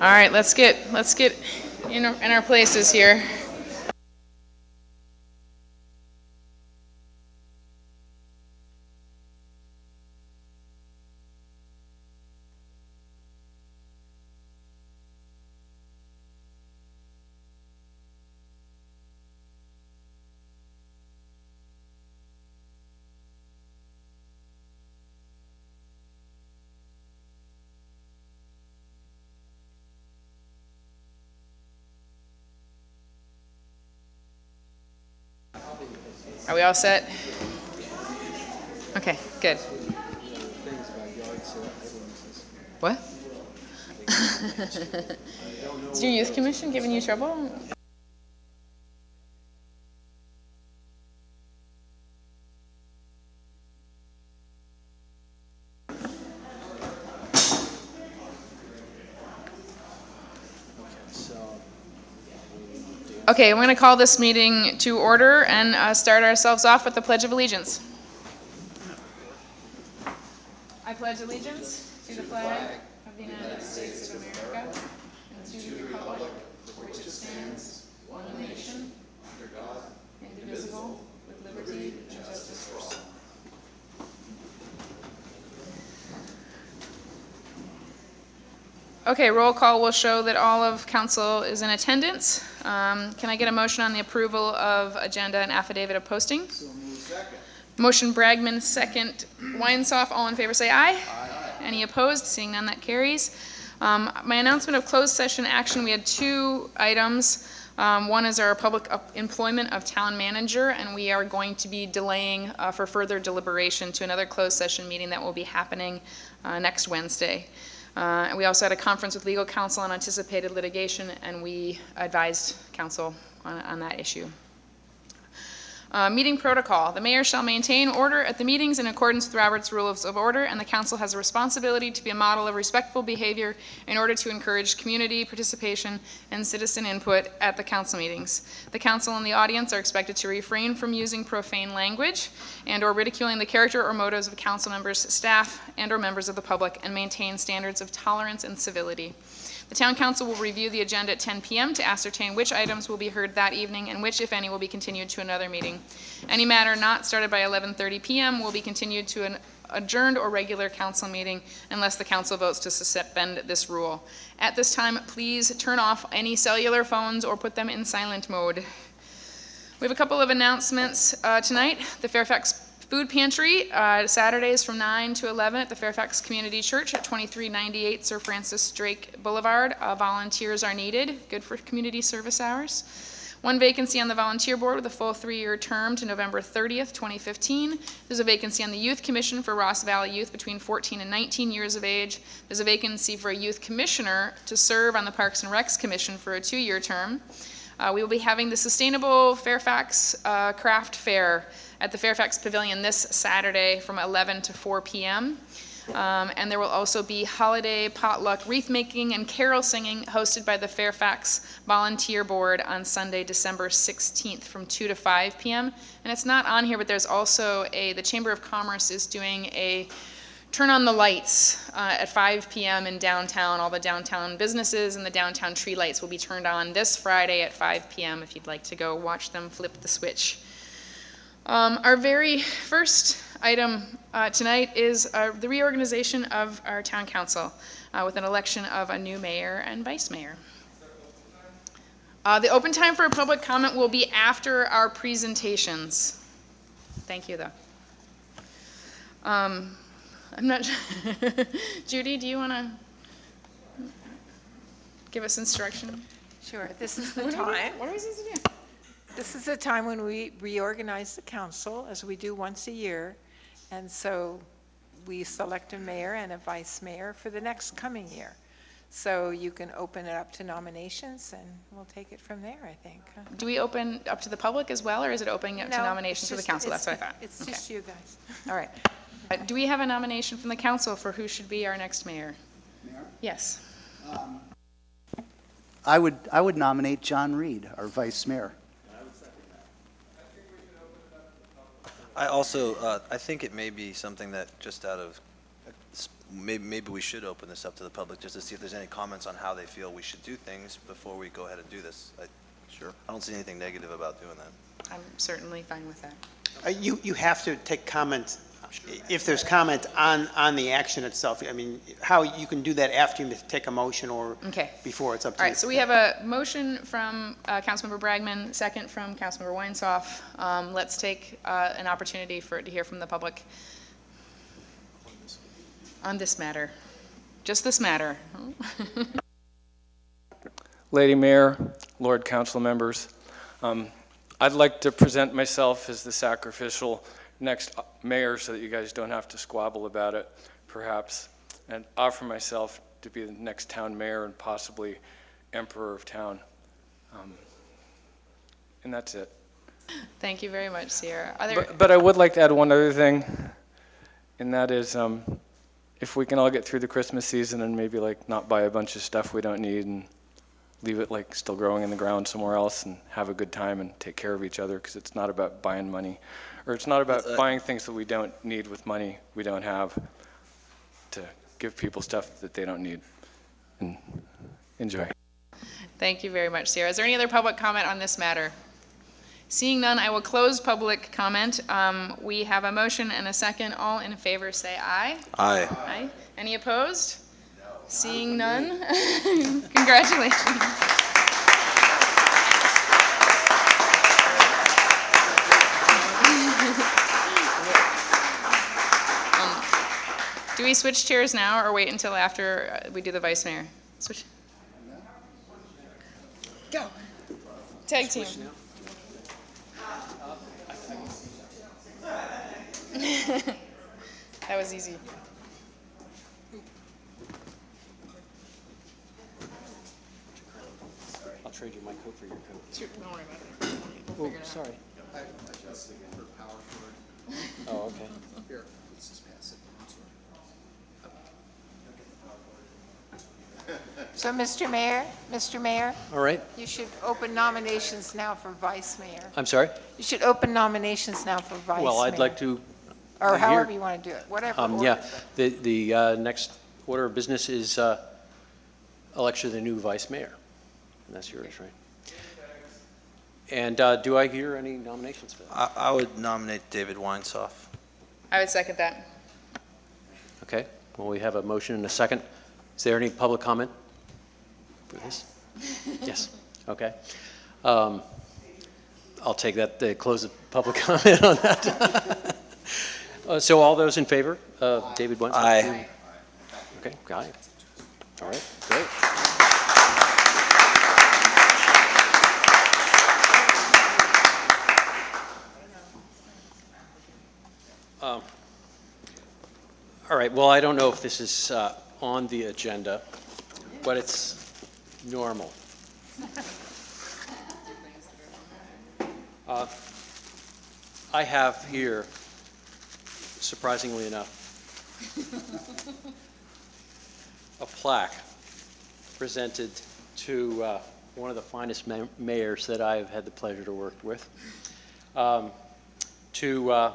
All right, let's get in our places here. Are we all set? Okay, good. What? Is your youth commission giving you trouble? Okay, I'm going to call this meeting to order and start ourselves off with the Pledge of Allegiance. I pledge allegiance to the flag of the United States of America and to the republic for which it stands, one nation, under God, indivisible, with liberty and justice for all. Okay, roll call will show that all of council is in attendance. Can I get a motion on the approval of agenda and affidavit of posting? So move second. Motion Bragman, second Weinsoff. All in favor say aye. Aye. Any opposed? Seeing none, that carries. My announcement of closed session action, we had two items. One is our public employment of town manager, and we are going to be delaying for further deliberation to another closed session meeting that will be happening next Wednesday. We also had a conference with legal counsel on anticipated litigation, and we advised counsel on that issue. Meeting protocol. The mayor shall maintain order at the meetings in accordance with Robert's Rules of Order, and the council has a responsibility to be a model of respectful behavior in order to encourage community participation and citizen input at the council meetings. The council and the audience are expected to refrain from using profane language and or ridiculing the character or motives of council members, staff, and or members of the public, and maintain standards of tolerance and civility. The Town Council will review the agenda at 10 p.m. to ascertain which items will be heard that evening and which, if any, will be continued to another meeting. Any matter not started by 11:30 p.m. will be continued to an adjourned or regular council meeting unless the council votes to suspend this rule. At this time, please turn off any cellular phones or put them in silent mode. We have a couple of announcements tonight. The Fairfax Food Pantry, Saturdays from 9 to 11 at the Fairfax Community Church at 2398 Sir Francis Drake Boulevard. Volunteers are needed, good for community service hours. One vacancy on the volunteer board with a full 3-year term to November 30th, 2015. There's a vacancy on the Youth Commission for Ross Valley Youth between 14 and 19 years of age. There's a vacancy for a Youth Commissioner to serve on the Parks and Recs Commission for a 2-year term. We will be having the Sustainable Fairfax Craft Fair at the Fairfax Pavilion this Saturday from 11 to 4 p.m. And there will also be holiday potluck wreath making and carol singing hosted by the Fairfax Volunteer Board on Sunday, December 16th from 2 to 5 p.m. And it's not on here, but there's also the Chamber of Commerce is doing a turn on the lights at 5 p.m. in downtown. All the downtown businesses and the downtown tree lights will be turned on this Friday at 5 p.m. if you'd like to go watch them flip the switch. Our very first item tonight is the reorganization of our town council with an election of a new mayor and vice mayor. The open time for a public comment will be after our presentations. Thank you, though. I'm not Judy, do you want to give us instruction? Sure. This is the time. What are we supposed to do? This is the time when we reorganize the council, as we do once a year. And so we select a mayor and a vice mayor for the next coming year. So you can open it up to nominations, and we'll take it from there, I think. Do we open up to the public as well, or is it opening up to nominations for the council? That's what I thought. It's just you guys. All right. Do we have a nomination from the council for who should be our next mayor? Mayor? Yes. I would nominate John Reed, our vice mayor. I also, I think it may be something that just out of maybe we should open this up to the public just to see if there's any comments on how they feel we should do things before we go ahead and do this. Sure. I don't see anything negative about doing that. I'm certainly fine with that. You have to take comment, if there's comment on the action itself. I mean, how you can do that after you take a motion or Okay. before, it's up to All you. right, so we have a motion from Councilmember Bragman, second from Councilmember Weinsoff. Let's take an opportunity to hear from the public on this matter. Just this matter. Lady Mayor, Lord Council members, I'd like to present myself as the sacrificial next mayor so that you guys don't have to squabble about it, perhaps, and offer myself to be the next town mayor and possibly emperor of town. And that's it. Thank you very much, Sierra. Are there, But I would like to add one other thing, and that is if we can all get through the Christmas season and maybe like not buy a bunch of stuff we don't need and leave it like still growing in the ground somewhere else and have a good time and take care of each other, because it's not about buying money, or it's not about buying things that we don't need with money we don't have, to give people stuff that they don't need. And enjoy. Thank you very much, Sierra. Is there any other public comment on this matter? Seeing none, I will close public comment. We have a motion and a second. All in favor say aye. Aye. Aye. Any opposed? No. Seeing none? Congratulations. Do we switch chairs now or wait until after we do the vice mayor? Switch. Go. Tag team. That was easy. I'll trade you my coat for your coat. Sure, don't worry about it. We'll figure it out. Sorry. Oh, okay. Here, let's just pass it. So, Mr. Mayor, All right. you should open nominations now for vice mayor. I'm sorry? You should open nominations now for vice mayor. Well, I'd like to, Or hear- however you want to do it, whatever order. yeah, the next order of business is election of the new vice mayor. And that's yours, right? And do I hear any nominations for that? I would nominate David Weinsoff. I would second that. Okay, well, we have a motion and a second. Is there any public comment for this? Yes, okay. I'll take that, close the public comment on that. So all those in favor of David Wentz? Aye. Okay, got it. All right, great. All right, well, I don't know if this is on the agenda, but it's normal. I have here, surprisingly enough, a plaque presented to one of the finest mayors that I've had the pleasure to work with, to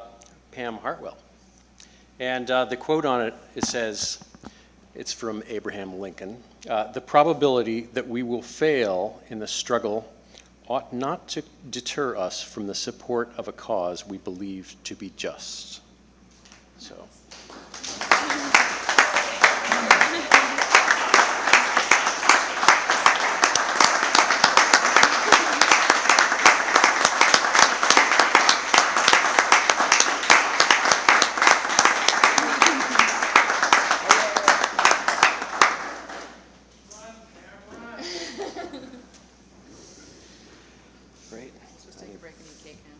Pam Hartwell. And the quote on it, it says, it's from Abraham Lincoln, "The probability that we will fail in the struggle ought not to deter us from the support of a cause we believe to be just." So. Great. Let's take a break and eat cake now.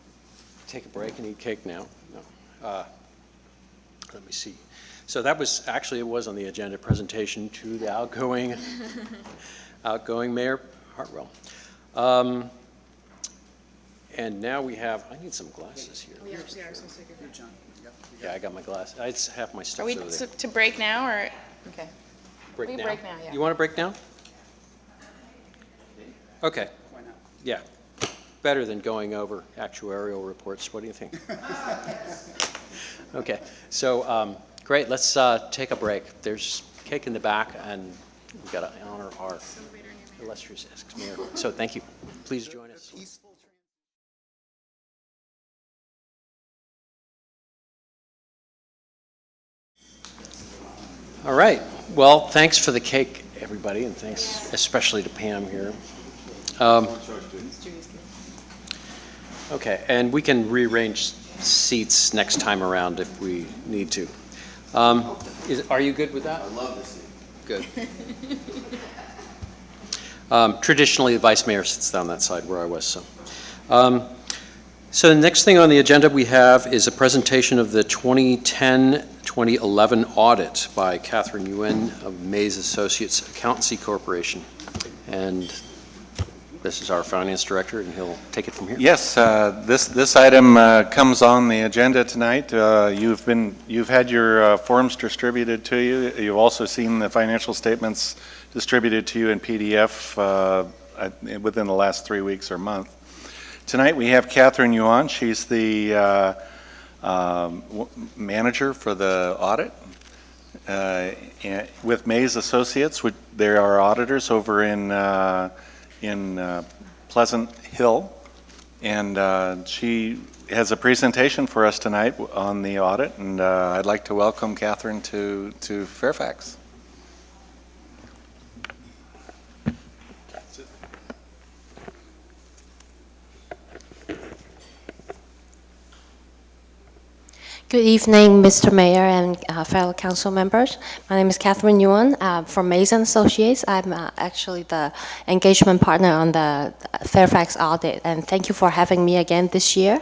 Take a break and eat cake now? No. Let me see. So that was, actually, it was on the agenda, presentation to the outgoing Mayor Hartwell. And now we have, I need some glasses here. We actually are supposed to take a break. Yeah, I got my glasses. I just have my Are stuff we over there. to break now or, okay. Break we now? break now, yeah. You want to break now? Okay. Why not? Yeah. Better than going over actuarial reports. What do you think? Okay. So, Great, let's take a break. There's cake in the back, and we've got to honor our illustrious ex-mayor. So thank you. Please join us. All right. Well, thanks for the cake, everybody, and thanks especially to Pam here. Okay, and we can rearrange seats next time around if we need to. Are you good with that? I love this seat. Good. Traditionally, the vice mayor sits down that side where I was, so. So the next thing on the agenda we have is a presentation of the 2010-2011 audit by Catherine Yuen of Mays Associates Accountancy Corporation. And this is our finance director, and he'll take it from here. Yes, this item comes on the agenda tonight. You've had your forms distributed to you. You've also seen the financial statements distributed to you in PDF within the last 3 weeks or month. Tonight we have Catherine Yuan. She's the manager for the audit with Mays Associates. They are auditors over in Pleasant Hill, and she has a presentation for us tonight on the audit, and I'd like to welcome Catherine to Fairfax. Good evening, Mr. Mayor and fellow council members. My name is Catherine Yuan from Mays & Associates. I'm actually the engagement partner on the Fairfax audit, and thank you for having me again this year.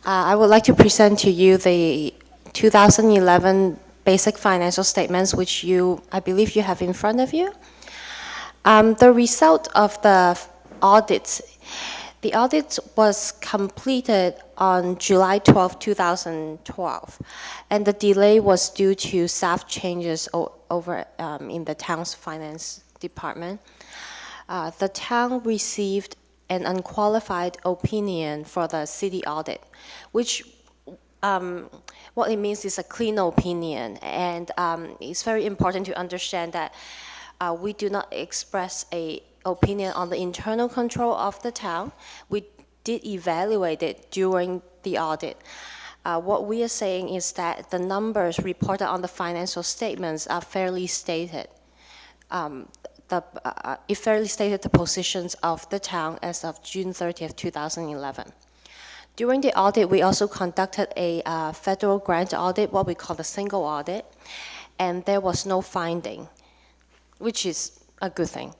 I would like to present to you the 2011 basic financial statements, which I believe you have in front of you. The result of the audit was completed on July 12, 2012, and the delay was due to staff changes over in the town's finance department. The town received an unqualified opinion for the city audit, which what it means is a clean opinion, and it's very important to understand that we do not express an opinion on the internal control of the town. We did evaluate it during the audit. What we are saying is that the numbers reported on the financial statements are fairly stated. It fairly stated the positions of the town as of June 30th, 2011. During the audit, we also conducted a federal grant audit, what we call the single audit, and there was no finding, which is a good thing.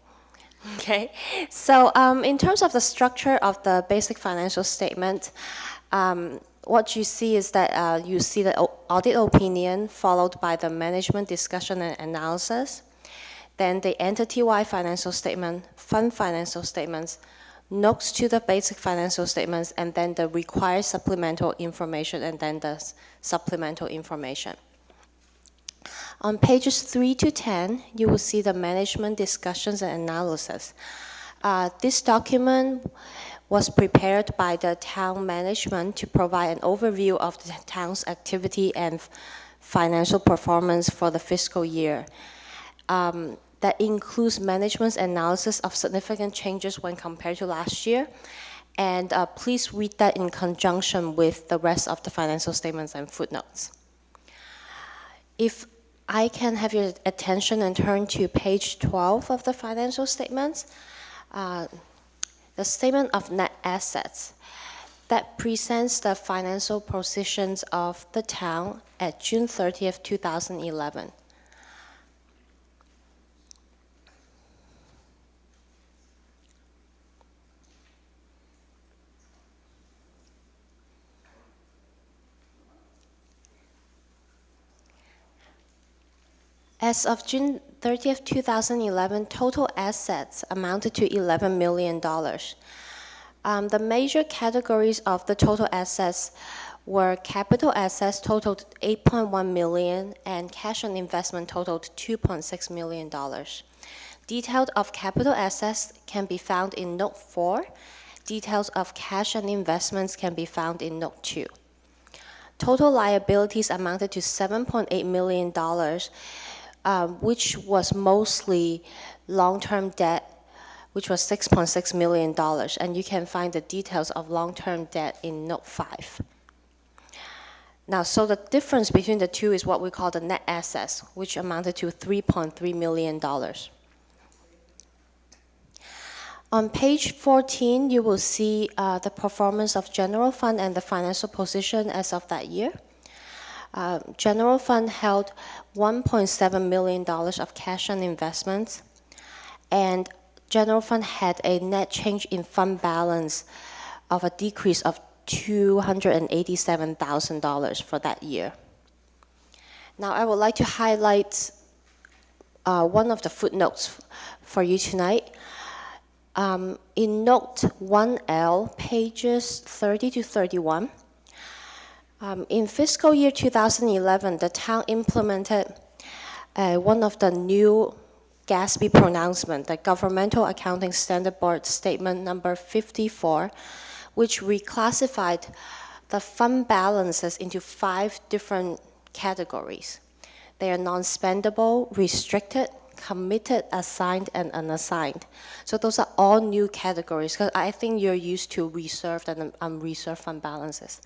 Okay, so in terms of the structure of the basic financial statement, what you see is that you see the audit opinion followed by the management discussion and analysis, then the entity-wide financial statement, fund financial statements, notes to the basic financial statements, and then the required supplemental information, and then the supplemental information. On pages 3 to 10, you will see the management discussions and analysis. This document was prepared by the town management to provide an overview of the town's activity and financial performance for the fiscal year. That includes management's analysis of significant changes when compared to last year. And please read that in conjunction with the rest of the financial statements and footnotes. If I can have your attention and turn to page 12 of the financial statements. The statement of net assets that presents the financial positions of the town at June 30th, 2011. As of June 30th, 2011, total assets amounted to $11 million. The major categories of the total assets were capital assets totaled $8.1 million and cash and investment totaled $2.6 million. Details of capital assets can be found in Note 4. Details of cash and investments can be found in Note 2. Total liabilities amounted to $7.8 million, which was mostly long-term debt, which was $6.6 million. And you can find the details of long-term debt in Note 5. Now, so the difference between the two is what we call the net assets, which amounted to $3.3 million. On page 14, you will see the performance of general fund and the financial position as of that year. General fund held $1.7 million of cash and investments, and general fund had a net change in fund balance of a decrease of $287,000 for that year. Now, I would like to highlight one of the footnotes for you tonight. In Note 1L, pages 30 to 31, in fiscal year 2011, the town implemented one of the new GASB pronouncement, the Governmental Accounting Standard Board Statement number 54, which reclassified the fund balances into 5 different categories. They are non-spendable, restricted, committed, assigned, and unassigned. So those are all new categories, because I think you're used to reserved and unreserved fund balances.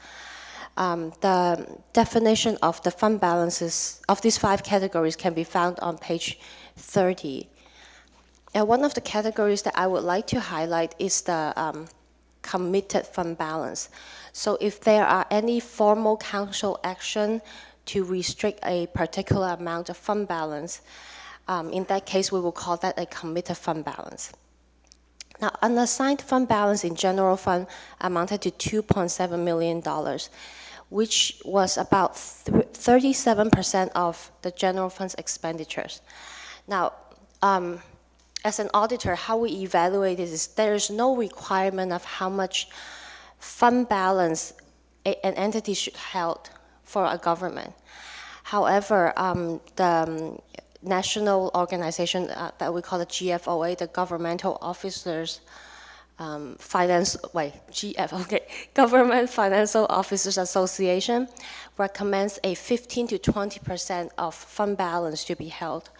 The definition of the fund balances of these 5 categories can be found on page 30. And one of the categories that I would like to highlight is the committed fund balance. So if there are any formal council action to restrict a particular amount of fund balance, in that case, we will call that a committed fund balance. Now, unassigned fund balance in general fund amounted to $2.7 million, which was about 37% of the general fund's expenditures. Now, as an auditor, how we evaluate it is there is no requirement of how much fund balance an entity should hold for a government. However, the national organization that we call the GFOA, the Governmental Officers Government Financial Officers Association, recommends a 15 to 20% of fund balance to be held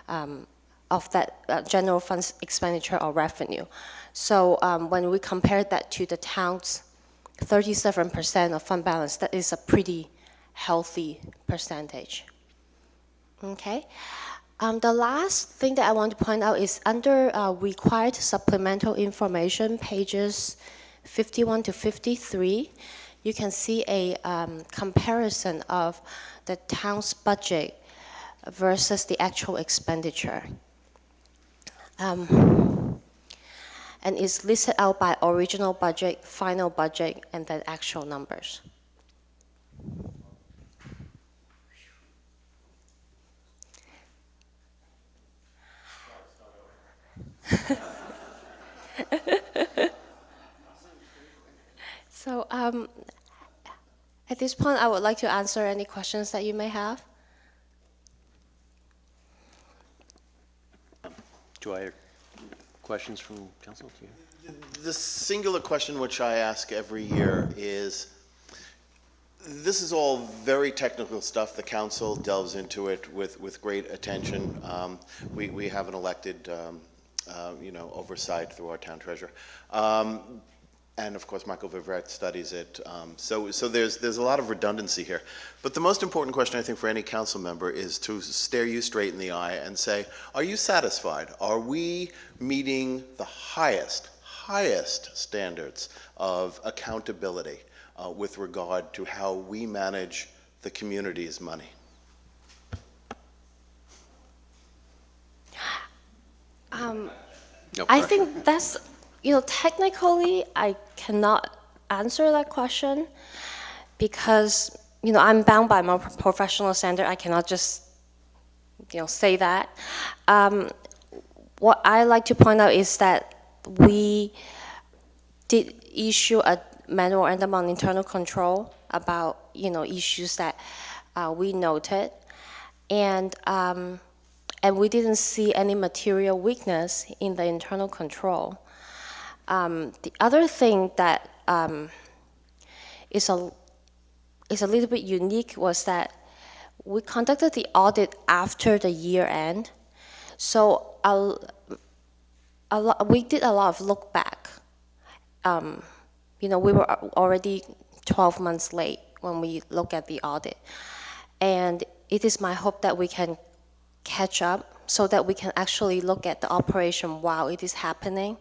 of that general fund's expenditure or revenue. So when we compare that to the town's 37% of fund balance, that is a pretty healthy percentage. Okay. The last thing that I want to point out is under required supplemental information, pages 51 to 53, you can see a comparison of the town's budget versus the actual expenditure. And it's listed out by original budget, final budget, and then actual numbers. So at this point, I would like to answer any questions that you may have. Do I have questions from council? The singular question which I ask every year is, this is all very technical stuff. The council delves into it with great attention. We have an elected oversight through our town treasurer. And of course, Michael Viverette studies it. So there's a lot of redundancy here. But the most important question, I think, for any council member is to stare you straight in the eye and say, are you satisfied? Are we meeting the highest standards of accountability with regard to how we manage the community's money? I think that's, technically I cannot answer that question because, I'm bound by my professional standard. I cannot just, say that. What I like to point out is that we did issue a memorandum on internal control about, issues that we noted. And we didn't see any material weakness in the internal control. The other thing that is is a little bit unique was that we conducted the audit after the year end. So we did a lot of look back. We were already 12 months late when we look at the audit. And it is my hope that we can catch up so that we can actually look at the operation while it is happening,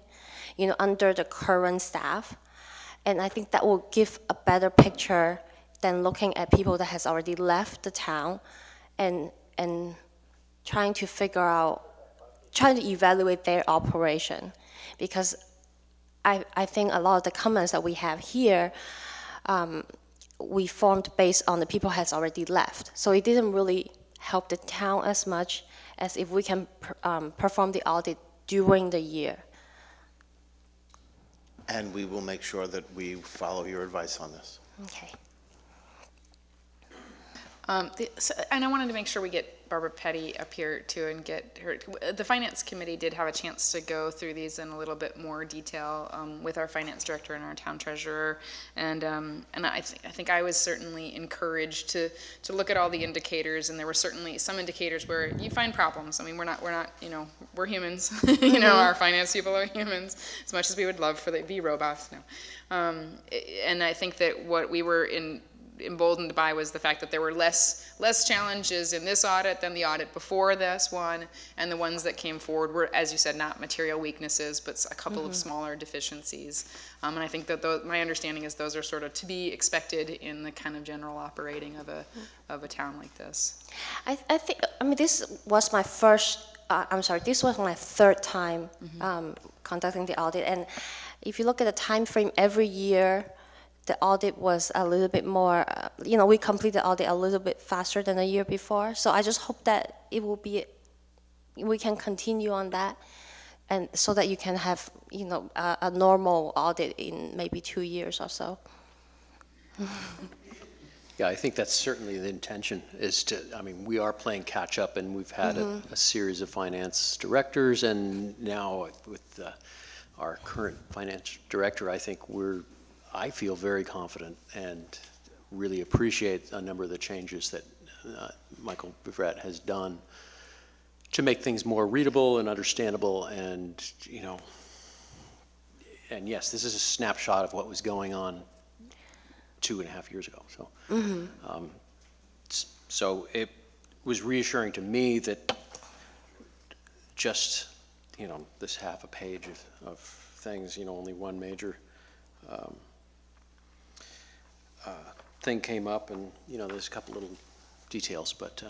under the current staff. And I think that will give a better picture than looking at people that has already left the town and trying to evaluate their operation. Because I think a lot of the comments that we have here, we formed based on the people has already left. So it didn't really help the town as much as if we can perform the audit during the year. And we will make sure that we follow your advice on this. Okay. And I wanted to make sure we get Barbara Petty up here too and get her. The Finance Committee did have a chance to go through these in a little bit more detail with our Finance Director and our Town Treasurer. And I think I was certainly encouraged to look at all the indicators, and there were certainly some indicators where you find problems. I mean, we're not we're humans. Our finance people are humans, as much as we would love for they to be robots. No. And I think that what we were emboldened by was the fact that there were less challenges in this audit than the audit before this one, and the ones that came forward were, as you said, not material weaknesses, but a couple of smaller deficiencies. And I think that my understanding is those are sort of to be expected in the kind of general operating of a town like this. I think this was my this was my third time conducting the audit, and if you look at the time frame every year, the audit was a little bit more, we completed the audit a little bit faster than the year before. So I just hope that we can continue on that, and so that you can have, a normal audit in maybe 2 years or so. Yeah, I think that's certainly the intention we are playing catch up, and we've had a series of finance directors, and now with our current finance director, I feel very confident and really appreciate a number of the changes that Michael Bevrett has done to make things more readable and understandable. And and yes, this is a snapshot of what was going on 2.5 years ago. So, so it was reassuring to me that just this half a page of things, only one major thing came up, and there's a couple little details, but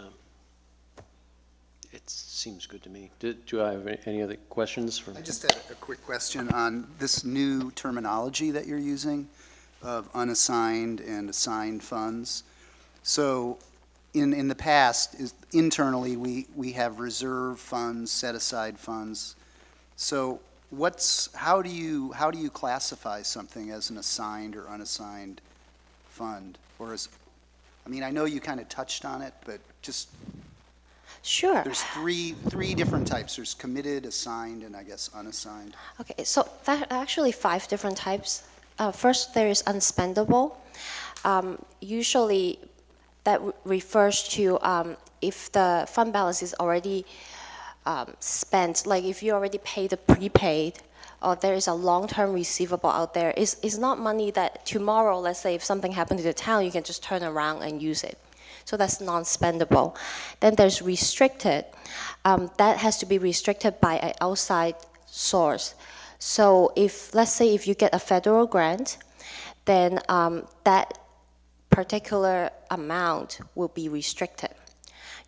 it seems good to me. Do I have any other questions? I just had a quick question on this new terminology that you're using of unassigned and assigned funds. So in the past, internally, we have reserve funds, set aside funds. So how do you classify something as an assigned or unassigned fund? Or I know you kind of touched on it, but just Sure. there's three different types. There's committed, assigned, and I guess unassigned. Okay, so there are actually 5 different types. First, there is unspendable. Usually, that refers to if the fund balance is already spent, like if you already paid the prepaid, or there is a long-term receivable out there. It's not money that tomorrow, let's say if something happened to the town, you can just turn around and use it. So that's non-spendable. Then there's restricted. That has to be restricted by an outside source. So let's say if you get a federal grant, then that particular amount will be restricted.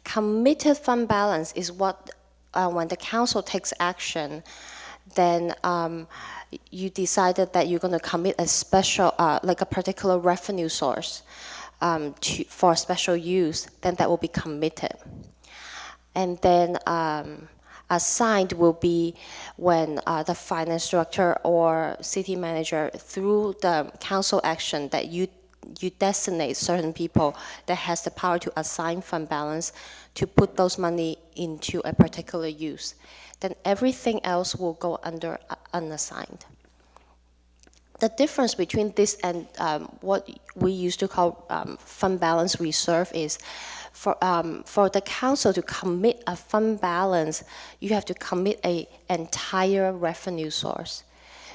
Committed fund balance is what, when the council takes action, then you decided that you're going to commit a special, like a particular revenue source for special use, then that will be committed. And then assigned will be when the finance director or city manager, through the council action, that you designate certain people that has the power to assign fund balance to put those money into a particular use. Then everything else will go under unassigned. the difference between this and what we used to call fund balance reserve is for the council to commit a fund balance, you have to commit an entire revenue source.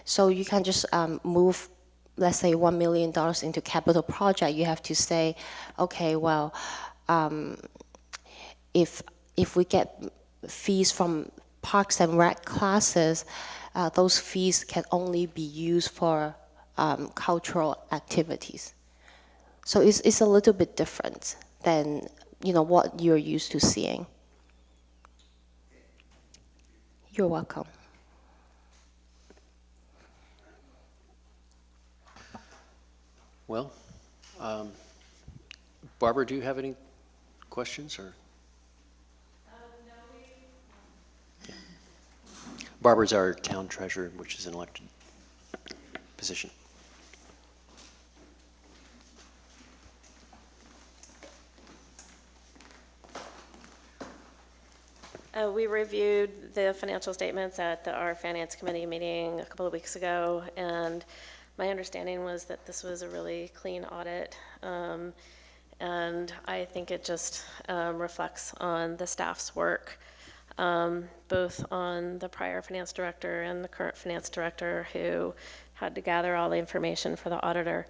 So you can just move, let's say, $1 million into capital project. You have to say, okay, well, if we get fees from parks and rec classes, those fees can only be used for cultural activities. So it's a little bit different than what you're used to seeing. You're welcome. Well, Barbara, do you have any questions or? Yeah. Barbara's our town treasurer, which is an elected position. We reviewed the financial statements at our finance committee meeting a couple of weeks ago, and my understanding was that this was a really clean audit, and I think it just reflects on the staff's work, both on the prior finance director and the current finance director who had to gather all the information for the auditor.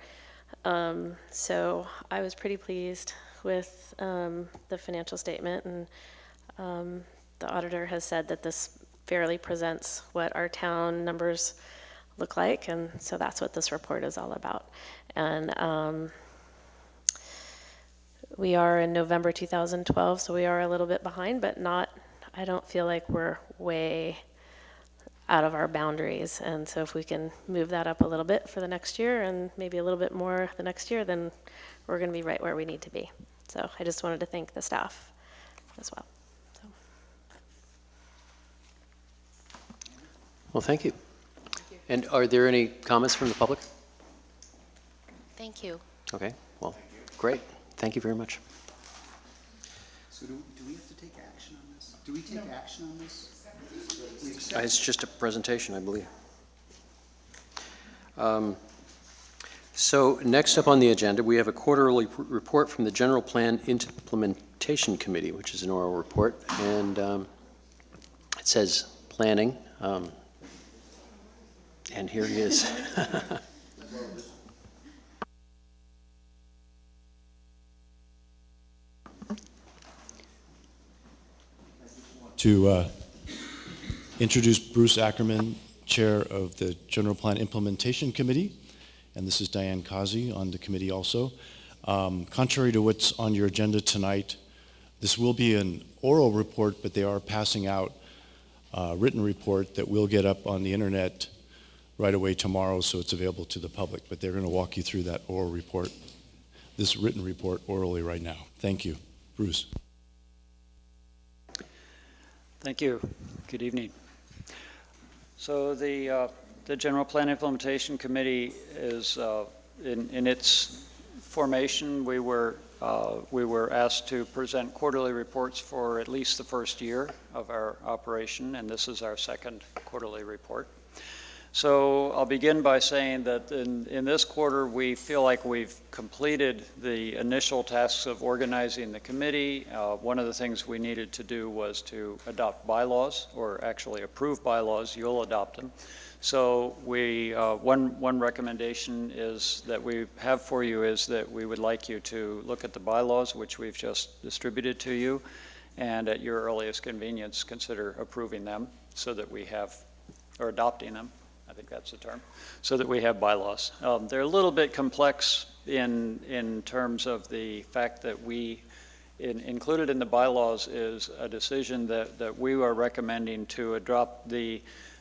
So I was pretty pleased with the financial statement, and the auditor has said that this fairly presents what our town numbers look like, and so that's what this report is all about. And we are in November 2012, so we are a little bit behind, but I don't feel like we're way out of our boundaries. And so if we can move that up a little bit for the next year and maybe a little bit more the next year, then we're going to be right where we need to be. So I just wanted to thank the staff as well. Well, thank you. And are there any comments from the public? Thank you. Okay, well, great. Thank you very much. So do we have to take action on this? Do we take action on this? It's just a presentation, I believe. So next up on the agenda, we have a quarterly report from the General Plan Implementation Committee, which is an oral report, and it says planning. And here he is. To introduce Bruce Ackerman, Chair of the General Plan Implementation Committee, and this is Diane Kazi on the committee also. Contrary to what's on your agenda tonight, this will be an oral report, but they are passing out a written report that will get up on the internet right away tomorrow, so it's available to the public, but they're going to walk you through that oral report, this written report orally right now. Thank you. Bruce. Thank you. Good evening. So the General Plan Implementation Committee is in its formation. We were asked to present quarterly reports for at least the first year of our operation, and this is our second quarterly report. So I'll begin by saying that in this quarter, we feel like we've completed the initial tasks of organizing the committee. One of the things we needed to do was to adopt bylaws, or actually approve bylaws. You'll adopt them. So one recommendation is that we have for you is that we would like you to look at the bylaws, which we've just distributed to you, and at your earliest convenience, consider approving them so that we have, or adopting them. I think that's the term, so that we have bylaws. They're a little bit complex in terms of the fact that included in the bylaws is a decision that we are recommending to adopt the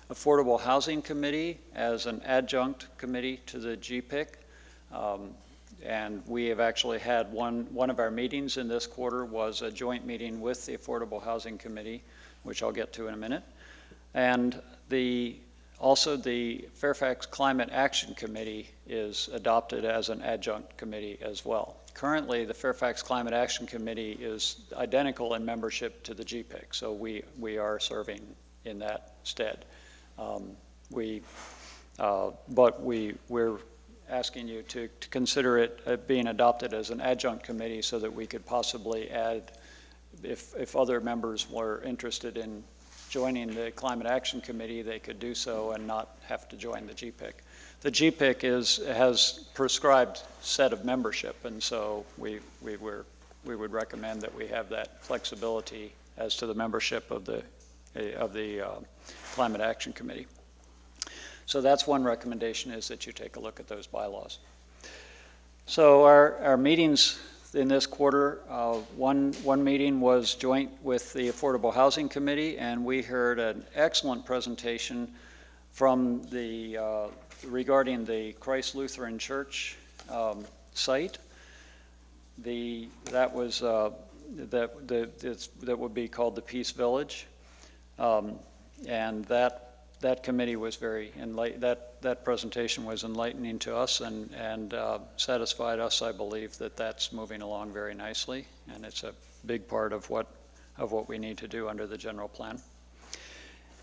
Affordable Housing Committee as an adjunct committee to the GPIC. And we have actually had one of our meetings in this quarter was a joint meeting with the Affordable Housing Committee, which I'll get to in a minute. And also, the Fairfax Climate Action Committee is adopted as an adjunct committee as well. Currently, the Fairfax Climate Action Committee is identical in membership to the GPIC, so we are serving in that stead. We But we're asking you to consider it being adopted as an adjunct committee so that we could possibly add, if other members were interested in joining the Climate Action Committee, they could do so and not have to join the GPIC. The GPIC has prescribed set of membership, and so we would recommend that we have that flexibility as to the membership of the Climate Action Committee. So that's one recommendation, is that you take a look at those bylaws. So our meetings in this quarter, one meeting was joint with the Affordable Housing Committee, and we heard an excellent presentation from regarding the Christ Lutheran Church site. That would be called the Peace Village, and that committee was very that presentation was enlightening to us and satisfied us, I believe, that that's moving along very nicely, and it's a big part of what we need to do under the general plan.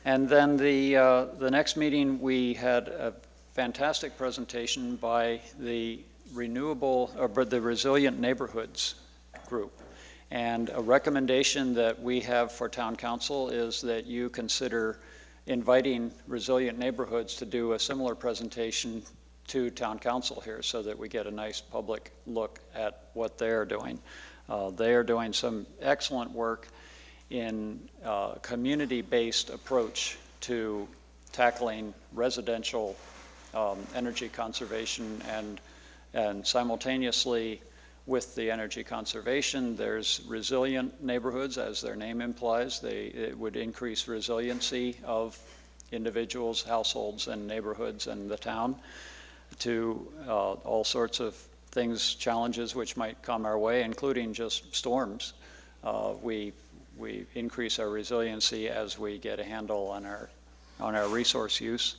And then the next meeting, we had a fantastic presentation by the Resilient Neighborhoods group. And a recommendation that we have for town council is that you consider inviting Resilient Neighborhoods to do a similar presentation to town council here, so that we get a nice public look at what they're doing. They are doing some excellent work in a community-based approach to tackling residential energy conservation, and simultaneously with the energy conservation, there's resilient neighborhoods, as their name implies. It would increase resiliency of individuals, households, and neighborhoods and the town to all sorts of things, challenges which might come our way, including just storms. We increase our resiliency as we get a handle on our resource use,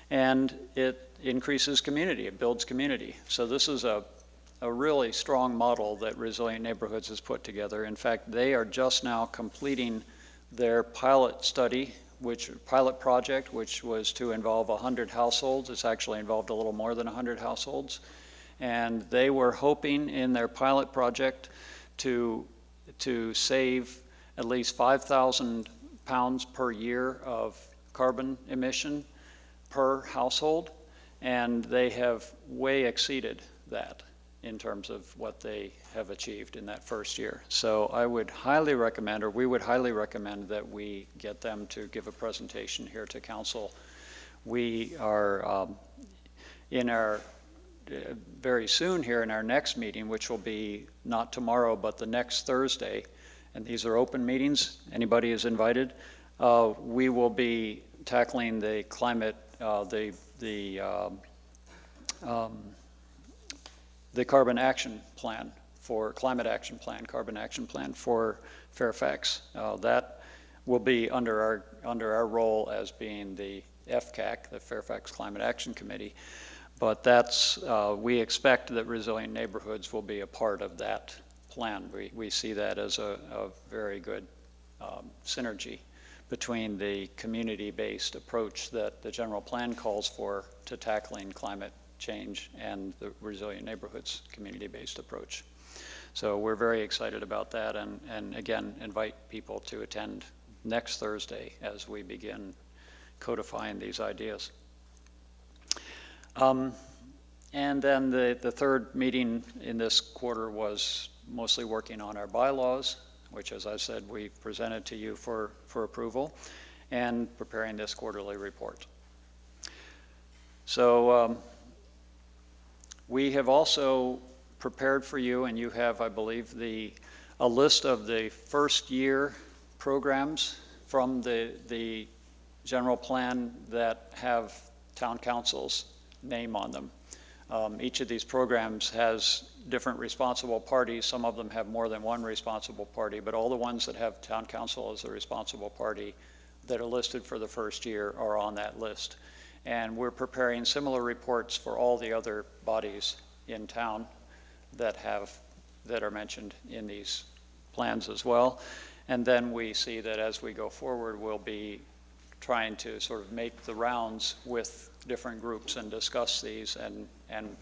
and it increases community, it builds community. So this is a really strong model that Resilient Neighborhoods has put together. In fact, they are just now completing their pilot project, which was to involve 100 households. It's actually involved a little more than 100 households. And they were hoping in their pilot project to save at least 5,000 pounds per year of carbon emission per household. And they have way exceeded that in terms of what they have achieved in that first year. So I would highly recommend, or we would highly recommend, that we get them to give a presentation here to council. We are in our, very soon here in our next meeting, which will be not tomorrow, but the next Thursday, and these are open meetings, anybody is invited, we will be tackling the climate, the carbon action plan for climate action plan, carbon action plan for Fairfax. That will be under our role as being the FCAC, the Fairfax Climate Action Committee. But that's, we expect that Resilient Neighborhoods will be a part of that plan. We see that as a very good synergy between the community-based approach that the general plan calls for to tackling climate change and the Resilient Neighborhoods community-based approach. So we're very excited about that, and again, invite people to attend next Thursday as we begin codifying these ideas. And then the third meeting in this quarter was mostly working on our bylaws, which, as I said, we presented to you for approval, and preparing this quarterly report. So we have also prepared for you, and you have, I believe, a list of the first year programs from the general plan that have town council's name on them. Each of these programs has different responsible parties. Some of them have more than one responsible party, but all the ones that have town council as the responsible party that are listed for the first year are on that list. And we're preparing similar reports for all the other bodies in town that are mentioned in these plans as well. And then we see that as we go forward, we'll be trying to sort of make the rounds with different groups and discuss these and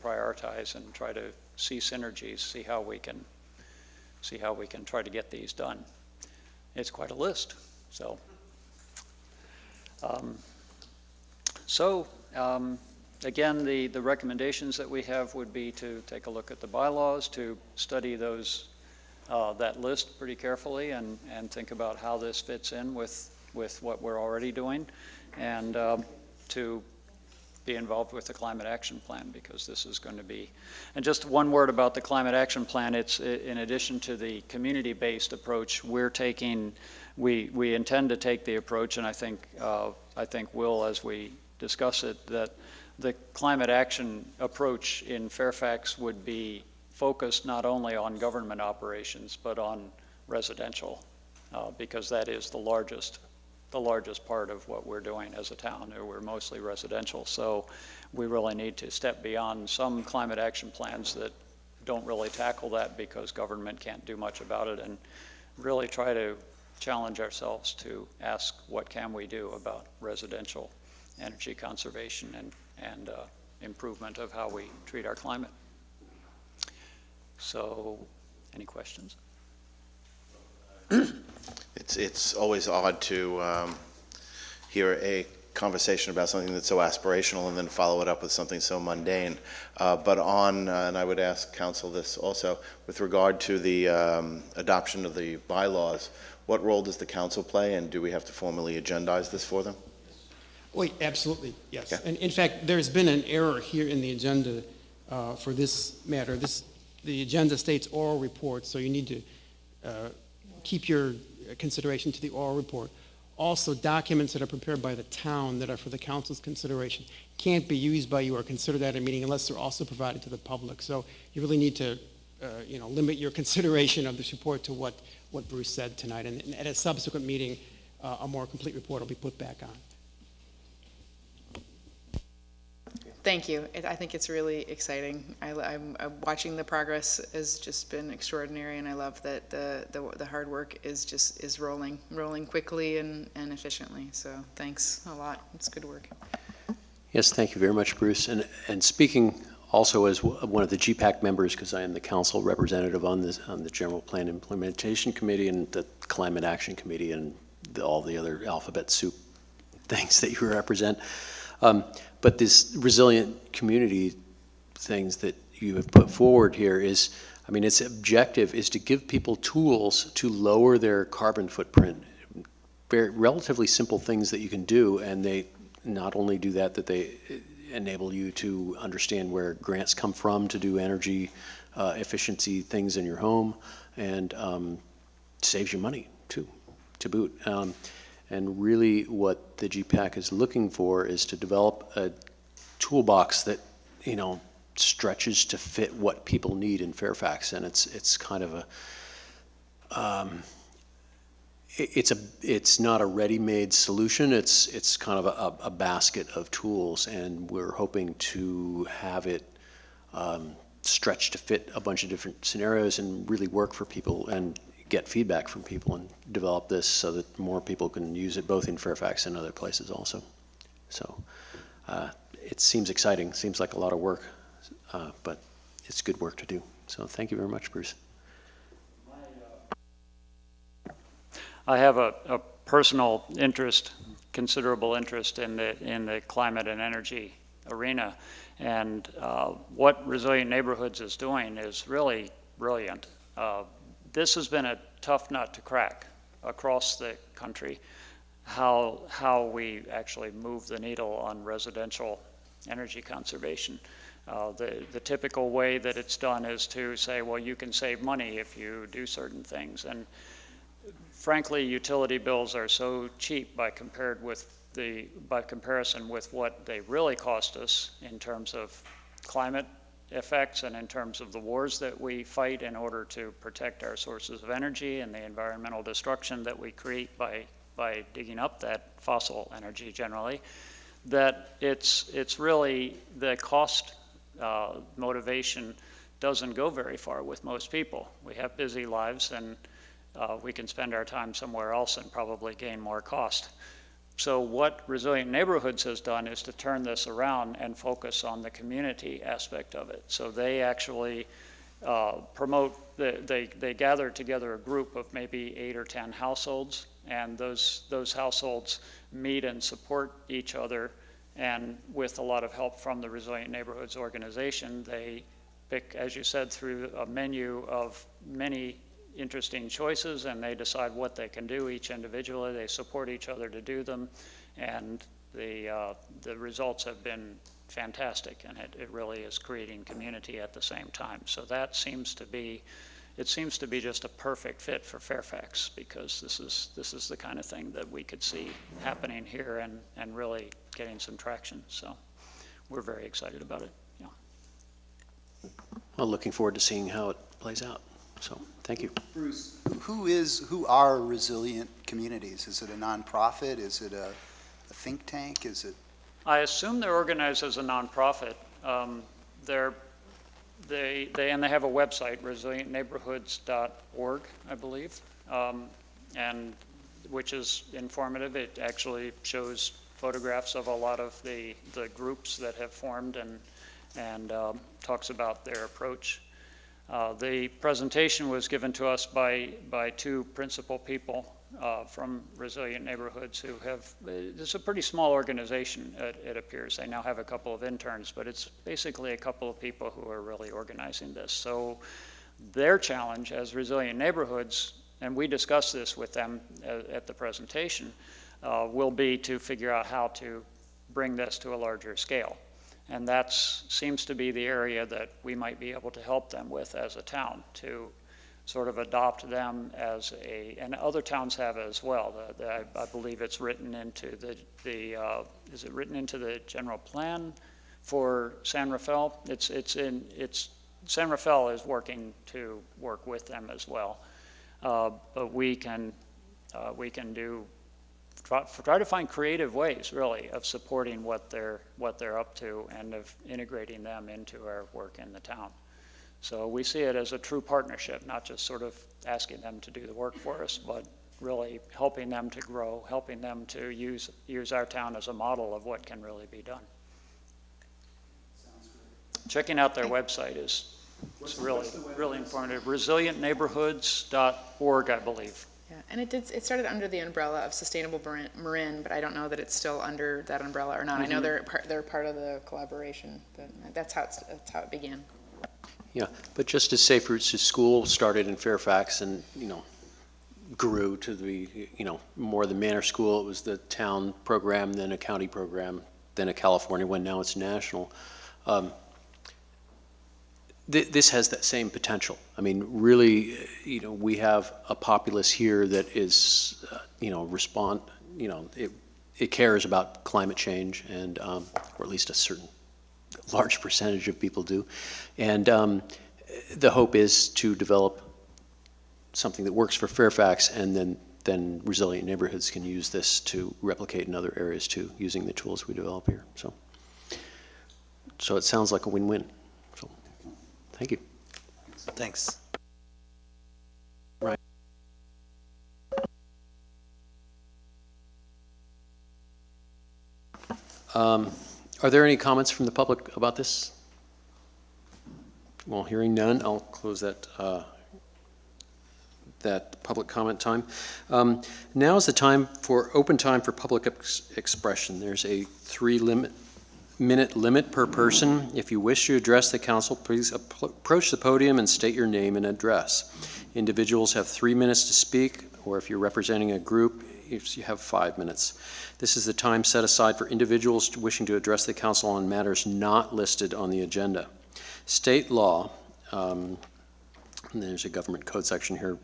prioritize and try to see synergies, see how we can try to get these done. It's quite a list, so. Again, the recommendations that we have would be to take a look at the bylaws, to study those, that list pretty carefully and think about how this fits in with what we're already doing, and to be involved with the climate action plan, because this is going to be, and just one word about the climate action plan, it's in addition to the community-based approach, we're taking, we intend to take the approach, and I think we'll, as we discuss it, that the climate action approach in Fairfax would be focused not only on government operations, but on residential, because that is the largest part of what we're doing as a town. We're mostly residential, so we really need to step beyond some climate action plans that don't really tackle that because government can't do much about it, and really try to challenge ourselves to ask what can we do about residential energy conservation and improvement of how we treat our climate. So, any questions? It's always odd to hear a conversation about something that's so aspirational and then follow it up with something so mundane. But and I would ask Council this also, with regard to the adoption of the bylaws, what role does the Council play, and do we have to formally agendize this for them? Wait, absolutely, yes. Okay. And in fact, there's been an error here in the agenda for this matter. The agenda states oral report, so you need to keep your consideration to the oral report. Also, documents that are prepared by the town that are for the council's consideration can't be used by you or considered at a meeting unless they're also provided to the public. So you really need to limit your consideration of this report to what Bruce said tonight. And at a subsequent meeting, a more complete report will be put back on. Thank you. I think it's really exciting. I'm watching the progress has just been extraordinary, and I love that the hard work is rolling quickly and efficiently. So thanks a lot. It's good work. Yes, thank you very much, Bruce. And speaking also as one of the GPAC members, because I am the council representative on the General Plan Implementation Committee and the Climate Action Committee and all the other alphabet soup things that you represent. But this resilient community things that you have put forward here is, I mean, its objective is to give people tools to lower their carbon footprint. Very relatively simple things that you can do, and they not only do that, that they enable you to understand where grants come from to do energy efficiency things in your home, and saves you money too, to boot. And really what the GPAC is looking for is to develop a toolbox that, stretches to fit what people need in Fairfax. And it's kind of it's not a ready-made solution. It's kind of a basket of tools, and we're hoping to have it stretch to fit a bunch of different scenarios and really work for people and get feedback from people and develop this so that more people can use it both in Fairfax and other places also. So it seems exciting, seems like a lot of work, but it's good work to do. So thank you very much, Bruce. I have a personal interest, considerable interest in the climate and energy arena, and what Resilient Neighborhoods is doing is really brilliant. This has been a tough nut to crack across the country, how we actually move the needle on residential energy conservation. The typical way that it's done is to say, well, you can save money if you do certain things. And frankly, utility bills are so cheap by comparison with what they really cost us in terms of climate effects and in terms of the wars that we fight in order to protect our sources of energy and the environmental destruction that we create by digging up that fossil energy generally, that it's really the cost motivation doesn't go very far with most people. We have busy lives, and we can spend our time somewhere else and probably gain more cost. So what Resilient Neighborhoods has done is to turn this around and focus on the community aspect of it. So they actually promote, they gather together a group of maybe 8 or 10 households, and those households meet and support each other, and with a lot of help from the Resilient Neighborhoods organization, they pick, as you said, through a menu of many interesting choices, and they decide what they can do each individually. They support each other to do them, and the results have been fantastic, and it really is creating community at the same time. So that seems to be, it seems to be just a perfect fit for Fairfax, because this is the kind of thing that we could see happening here and really getting some traction. So we're very excited about it. Yeah. Well, looking forward to seeing how it plays out. So, thank you. Bruce, who are Resilient Communities? Is it a nonprofit? Is it a think tank? Is it? I assume they're organized as a nonprofit. They have a website, resilientneighborhoods.org, I believe, and which is informative. It actually shows photographs of a lot of the groups that have formed and talks about their approach. The presentation was given to us by two principal people from Resilient Neighborhoods who have, it's a pretty small organization, it appears. They now have a couple of interns, but it's basically a couple of people who are really organizing this. So their challenge as Resilient Neighborhoods, and we discussed this with them at the presentation, will be to figure out how to bring this to a larger scale. And that seems to be the area that we might be able to help them with as a town, to sort of adopt them as and other towns have as well. I believe it's written into is it written into the general plan for San Rafael? San Rafael is working to work with them as well. But we can try to find creative ways, really, of supporting what they're up to and of integrating them into our work in the town. So we see it as a true partnership, not just sort of asking them to do the work for us, but really helping them to grow, helping them to use our town as a model of what can really be done. Checking out their website is really informative. Resilientneighborhoods.org, I believe. Yeah, and it started under the umbrella of Sustainable Marin, but I don't know that it's still under that umbrella or not. I know they're part of the collaboration, but that's how it began. Yeah, but just as Safe Routes to School started in Fairfax and, grew to the, more the Manor School, it was the town program, then a county program, then a California one, now it's national. This has that same potential. I mean, really, we have a populace here that is, it cares about climate change, and or at least a certain large percentage of people do. And the hope is to develop something that works for Fairfax, and then Resilient Neighborhoods can use this to replicate in other areas too, using the tools we develop here. So it sounds like a win-win. So thank you. Thanks. Right. Are there any comments from the public about this? Well, hearing none, I'll close that public comment time. Now is the time for open time for public expression. There's a 3-minute limit per person. If you wish to address the council, please approach the podium and state your name and address. Individuals have 3 minutes to speak, or if you're representing a group, you have 5 minutes. This is the time set aside for individuals wishing to address the council on matters not listed on the agenda. State law, and there's a government code section here,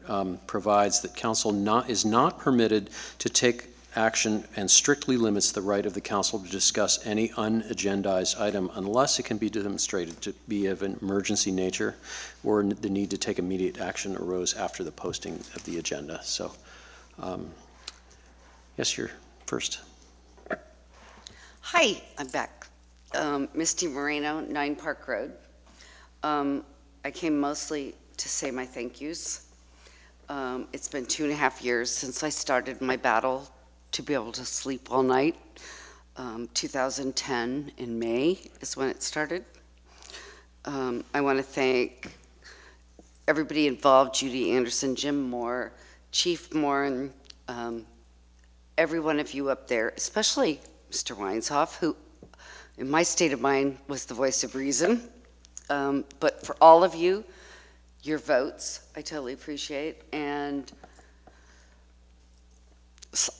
provides that council is not permitted to take action and strictly limits the right of the council to discuss any unagendized item unless it can be demonstrated to be of an emergency nature or the need to take immediate action arose after the posting of the agenda. So, yes, you're first. Hi, I'm back. Misty Moreno, 9 Park Road. I came mostly to say my thank yous. It's been 2.5 years since I started my battle to be able to sleep all night. 2010 in May is when it started. I want to thank everybody involved, Judy Anderson, Jim Moore, Chief Moore, and every one of you up there, especially Mr. Weinshoff, who in my state of mind was the voice of reason. But for all of you, your votes, I totally appreciate. And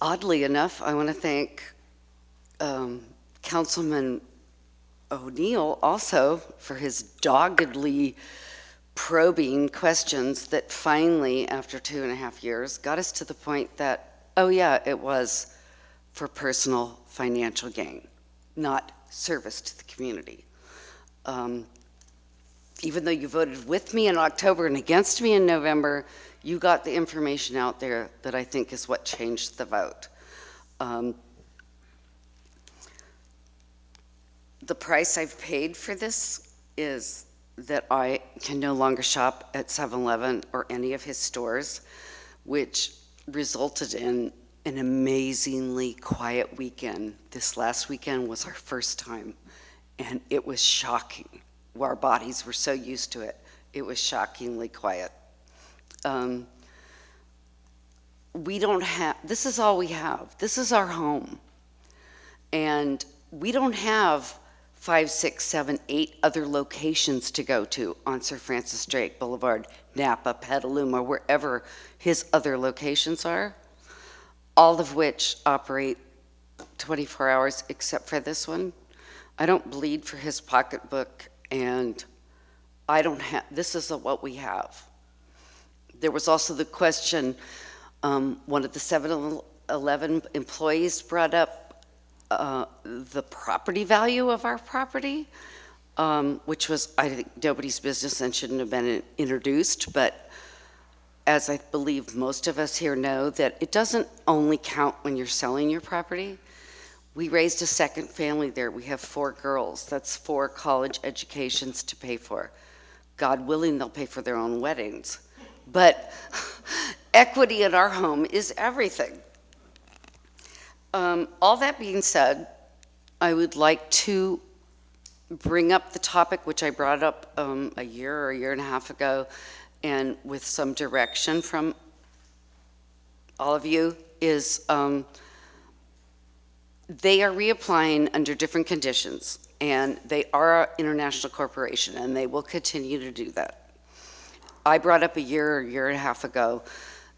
oddly enough, I want to thank Councilman O'Neill also for his doggedly probing questions that finally, after 2.5 years, got us to the point that, oh yeah, it was for personal financial gain, not service to the community. Even though you voted with me in October and against me in November, you got the information out there that I think is what changed the vote. The price I've paid for this is that I can no longer shop at 7-Eleven or any of his stores, which resulted in an amazingly quiet weekend. This last weekend was our first time, and it was shocking. Our bodies were so used to it. It was shockingly quiet. We don't have, this is all we have. This is our home. And we don't have 5, 6, 7, 8 other locations to go to on Sir Francis Drake Boulevard, Napa, Petaluma, wherever his other locations are, all of which operate 24 hours except for this one. I don't bleed for his pocketbook, and I don't have, this is what we have. There was also the question, one of the 7-Eleven employees brought up the property value of our property, which was, I think, nobody's business and shouldn't have been introduced, but as I believe most of us here know, that it doesn't only count when you're selling your property. We raised a second family there. We have 4 girls. That's 4 college educations to pay for. God willing, they'll pay for their own weddings. But equity in our home is everything. All that being said, I would like to bring up the topic which I brought up a year or a year and a half ago, and with some direction from all of you, is they are reapplying under different conditions, and they are an international corporation, and they will continue to do that. I brought up a year and a half ago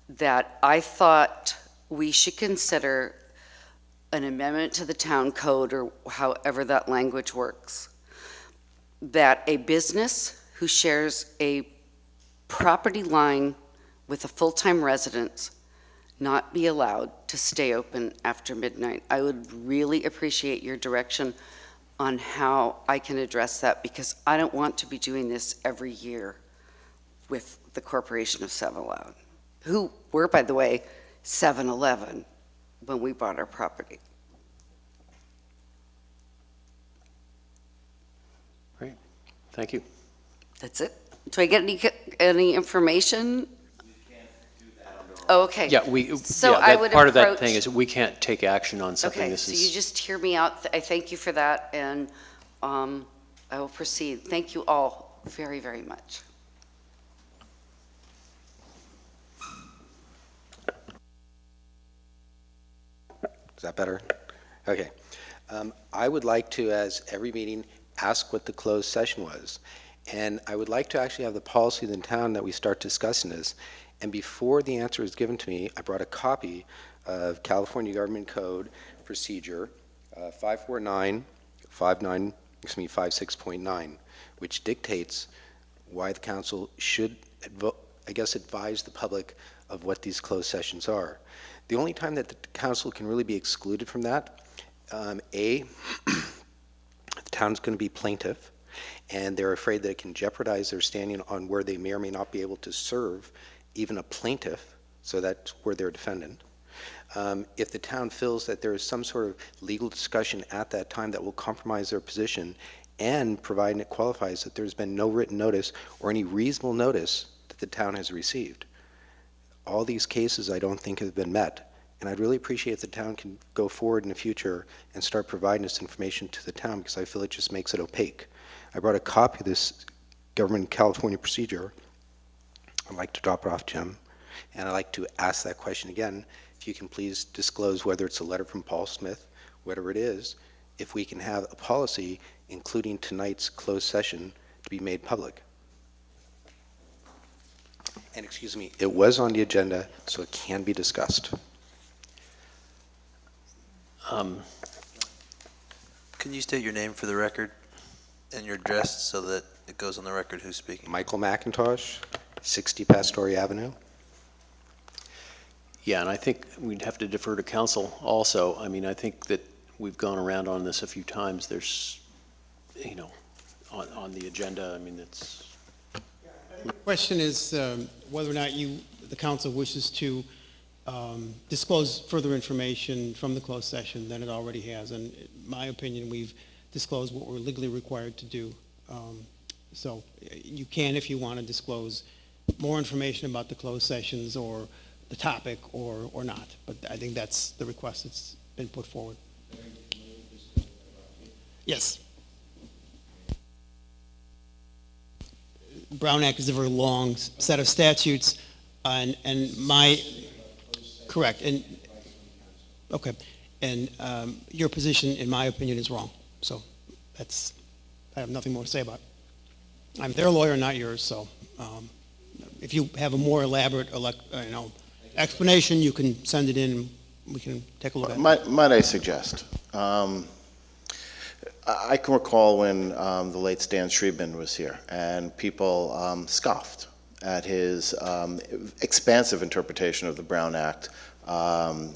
that I thought we should consider an amendment to the town code, or however that language works, that a business who shares a property line with a full-time resident not be allowed to stay open after midnight. I would really appreciate your direction on how I can address that, because I don't want to be doing this every year with the Corporation of 7-Eleven, who were, by the way, 7-Eleven when we bought our property. Great, thank you. That's it. Do I get any information? Oh, okay. Yeah, So yeah, I that would part of that approach- thing is we can't take action on something. Okay, This so is you just hear me out. I thank you for that, and I will proceed. Thank you all very, very much. Is that better? Okay. I would like to, as every meeting, ask what the closed session was. And I would like to actually have the policy in the town that we start discussing this. And before the answer is given to me, I brought a copy of California Government Code Procedure 546.9, which dictates why the council should, I guess, advise the public of what these closed sessions are. The only time that the council can really be excluded from that, the town's going to be plaintiff, and they're afraid that it can jeopardize their standing on where they may or may not be able to serve even a plaintiff, so that's where they're defendant. If the town feels that there is some sort of legal discussion at that time that will compromise their position, and providing it qualifies that there's been no written notice or any reasonable notice that the town has received. All these cases I don't think have been met, And I'd really appreciate if the town can go forward in the future and start providing this information to the town, because I feel it just makes it opaque. I brought a copy of this government California procedure. I'd like to drop it off, Jim. And I'd like to ask that question again. If you can please disclose whether it's a letter from Paul Smith, whatever it is, if we can have a policy, including tonight's closed session, to be made public. And excuse me, it was on the agenda, so it can be discussed. Can you state your name for the record and your address so that it goes on the record who's speaking? Michael McIntosh, 60 Pastoria Avenue. Yeah, and I think we'd have to defer to council also. I mean, I think that we've gone around on this a few times. There's, you know, on the agenda, I mean, it's... The question is whether or not the council wishes to disclose further information from the closed session than it already has. And in my opinion, we've disclosed what we're legally required to do. So you can, if you want to disclose more information about the closed sessions or the topic or not. But I think that's the request that's been put forward. Yes. Brown Act is a very long set of statutes, and my, correct, and, okay, and your position, in my opinion, is wrong. So that's, I have nothing more to say about it. I'm their lawyer, not yours, so if you have a more elaborate, explanation, you can send it in, and we can take a look at it. Might I suggest? I can recall when the late Stan Schriebman was here, and people scoffed at his expansive interpretation of the Brown Act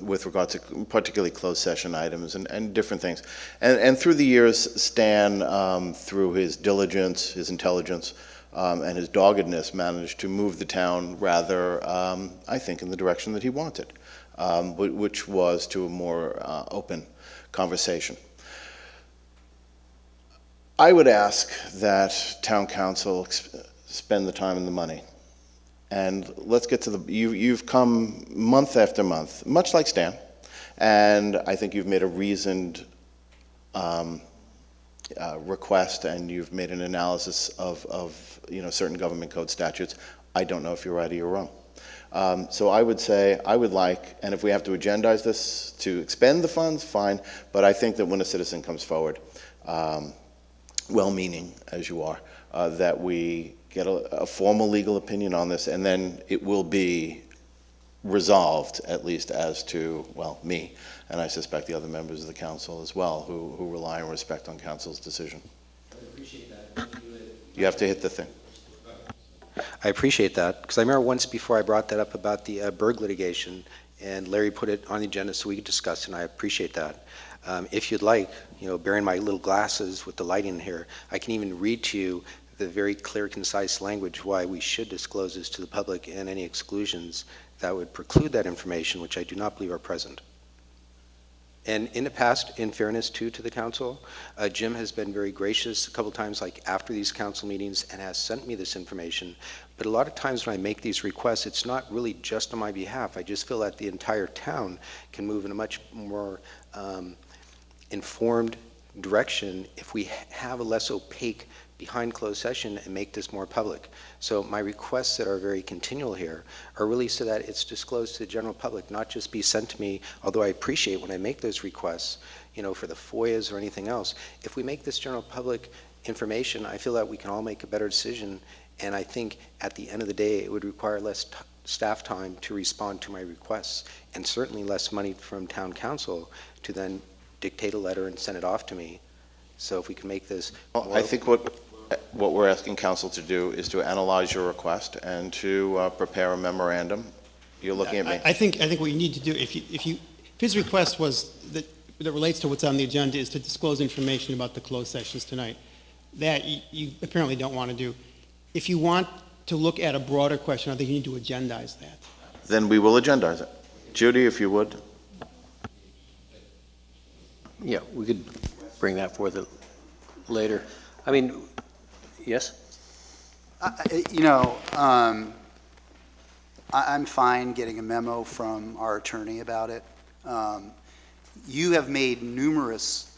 with regard to particularly closed session items and different things. And through the years, Stan, through his diligence, his intelligence, and his doggedness, managed to move the town rather, I think, in the direction that he wanted, which was to a more open conversation. I would ask that town council spend the time and the money. And let's get to the, you've come month after month, much like Stan, and I think you've made a reasoned request, and you've made an analysis of certain government code statutes. I don't know if you're right or you're wrong. So I would say, I would like, and if we have to agendize this to expend the funds, fine, but I think that when a citizen comes forward, well-meaning as you are, that we get a formal legal opinion on this, and then it will be resolved, at least as to, well, me, and I suspect the other members of the council as well, who rely and respect on council's decision. I appreciate that. You have to hit the thing. I appreciate that, because I remember once before I brought that up about the Berg litigation, and Larry put it on the agenda so we could discuss, and I appreciate that. If you'd like, bearing my little glasses with the lighting here, I can even read to you the very clear, concise language why we should disclose this to the public and any exclusions that would preclude that information, which I do not believe are present. And in the past, in fairness to the council, Jim has been very gracious a couple times, like after these council meetings, and has sent me this information. But a lot of times when I make these requests, it's not really just on my behalf. I just feel that the entire town can move in a much more informed direction if we have a less opaque behind closed session and make this more public. So my requests that are very continual here are really so that it's disclosed to the general public, not just be sent to me, although I appreciate when I make those requests, for the FOIAs or anything else. If we make this general public information, I feel that we can all make a better decision, and I think at the end of the day, it would require less staff time to respond to my requests, and certainly less money from town council to then dictate a letter and send it off to me. So if we can make this... Well, I think what we're asking council to do is to analyze your request and to prepare a memorandum. You're looking at me. I think what you need to do, if his request was that relates to what's on the agenda, is to disclose information about the closed sessions tonight. That you apparently don't want to do. If you want to look at a broader question, I think you need to agendize that. Then we will agendize it. Judy, if you would. Yeah, we could bring that forth later. I mean, yes? I'm fine getting a memo from our attorney about it. You have made numerous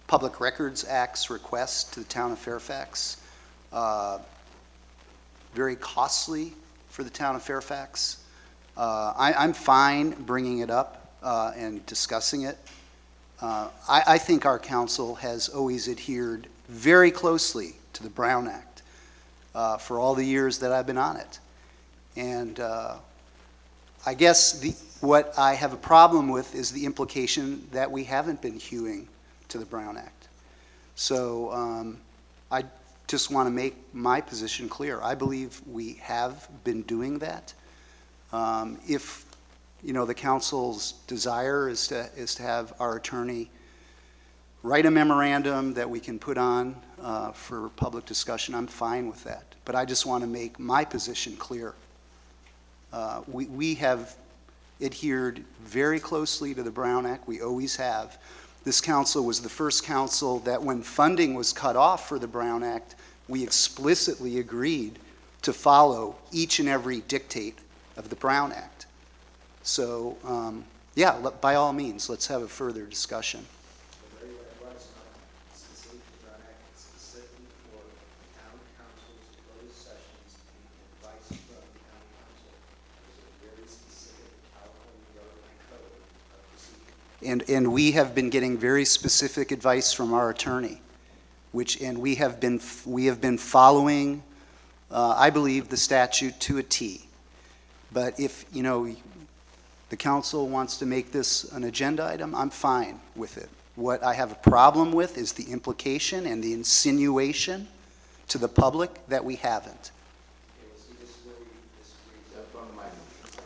Public Records Acts requests to the town of Fairfax, very costly for the town of Fairfax. I'm fine bringing it up and discussing it. I think our council has always adhered very closely to the Brown Act for all the years that I've been on it. And I guess what I have a problem with is the implication that we haven't been hewing to the Brown Act. So I just want to make my position clear. I believe we have been doing that. If the council's desire is to have our attorney write a memorandum that we can put on for public discussion, I'm fine with that. But I just want to make my position clear. We have adhered very closely to the Brown Act. We always have. This council was the first council that when funding was cut off for the Brown Act, we explicitly agreed to follow each and every dictate of the Brown Act. So, yeah, by all means, let's have a further discussion. And we have been getting very specific advice from our attorney, and we have been following, I believe, the statute to a T. But if the council wants to make this an agenda item, I'm fine with it. What I have a problem with is the implication and the insinuation to the public that we haven't.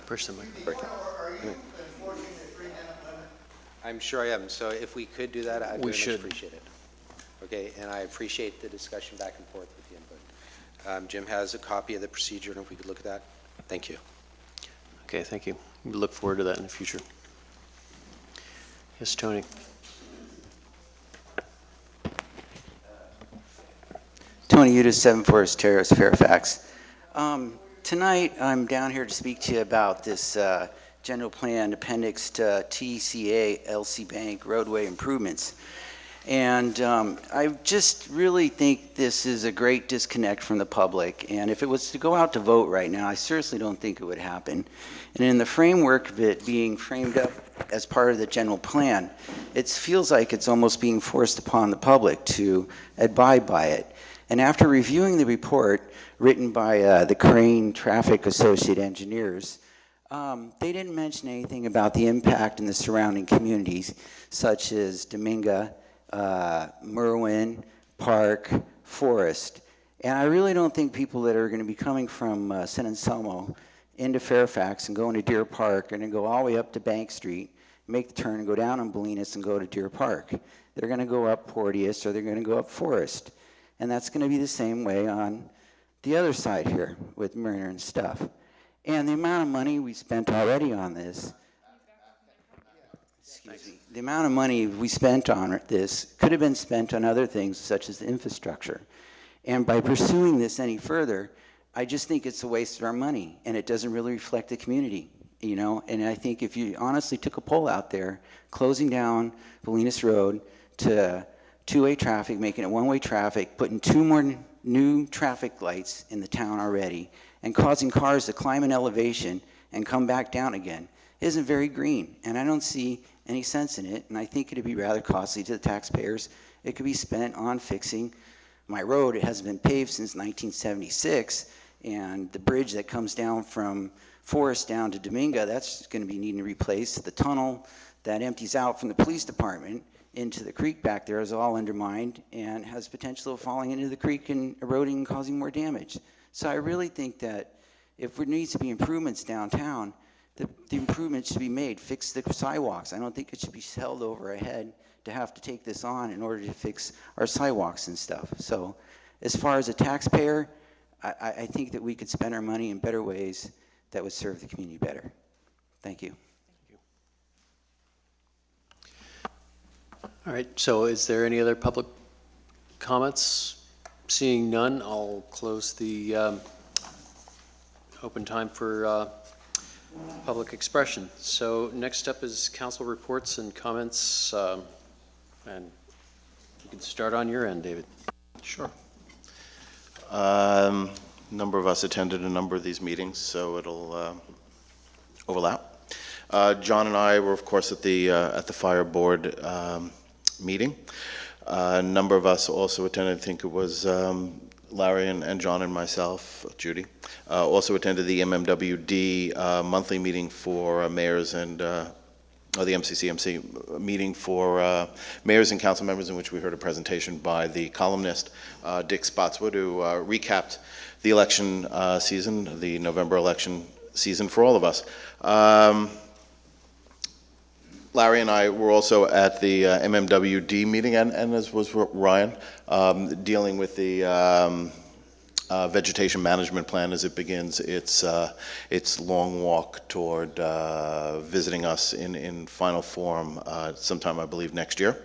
Push the microphone. I'm sure I am. So if we could do that, I'd We very should. much appreciate it. Okay, and I appreciate the discussion back and forth with the input. Jim has a copy of the procedure, and if we could look at that. Thank you. Okay, thank you. We look forward to that in the future. Yes, Tony. Tony Udis, 7 Forest Terrace, Fairfax. Tonight, I'm down here to speak to you about this general plan appendix to TCA LC Bank roadway improvements. And I just really think this is a great disconnect from the public. And if it was to go out to vote right now, I seriously don't think it would happen. And in the framework of it being framed up as part of the general plan, it feels like it's almost being forced upon the public to abide by it. And after reviewing the report written by the Crane Traffic Associate Engineers, they didn't mention anything about the impact in the surrounding communities, such as Dominga, Merwin, Park, Forest. And I really don't think people that are going to be coming from San Anselmo into Fairfax and going to Deer Park are going to go all the way up to Bank Street, make the turn and go down on Bolinas and go to Deer Park. They're going to go up Porteous or they're going to go up Forest. And that's going to be the same way on the other side here with Mariner and stuff. And the amount of money we spent already on this, the amount of money we spent on this could have been spent on other things such as infrastructure. And by pursuing this any further, I just think it's a waste of our money and it doesn't really reflect the community, And I think if you honestly took a poll out there, closing down Bolinas Road to two-way traffic, making it one-way traffic, putting 2 more new traffic lights in the town already, and causing cars to climb an elevation and come back down again isn't very green, and I don't see any sense in it, and I think it'd be rather costly to the taxpayers. It could be spent on fixing my road. It hasn't been paved since 1976, and the bridge that comes down from Forest down to Dominga, that's going to be needing to replace. The tunnel that empties out from the police department into the creek back there is all undermined and has potential of falling into the creek and eroding and causing more damage. So I really think that if there needs to be improvements downtown, the improvements should be made. Fix the sidewalks. I don't think it should be held over our head to have to take this on in order to fix our sidewalks and stuff. So as far as a taxpayer, I think that we could spend our money in better ways that would serve the community better. Thank you. All right, so is there any other public comments? Seeing none, I'll close the open time for public expression. So next up is council reports and comments, and you can start on your end, David. Sure. Number of us attended a number of these meetings, so it'll overlap. John and I were, of course, at the fire board meeting. A number of us also attended. I think it was Larry and John and myself, Judy, also attended the MMWD monthly meeting for mayors and or the MCCMC meeting for mayors and council members, in which we heard a presentation by the columnist Dick Spotswood, who recapped the election season, the November election season for all of us. Larry and I were also at the MMWD meeting, and as was Ryan, dealing with the vegetation management plan as it begins its long walk toward visiting us in final form sometime, I believe, next year.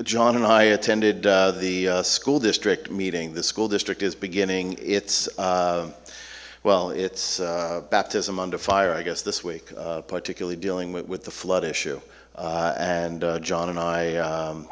John and I attended the school district meeting. The school district is beginning its baptism under fire, I guess, this week, particularly dealing with the flood issue. And John and I,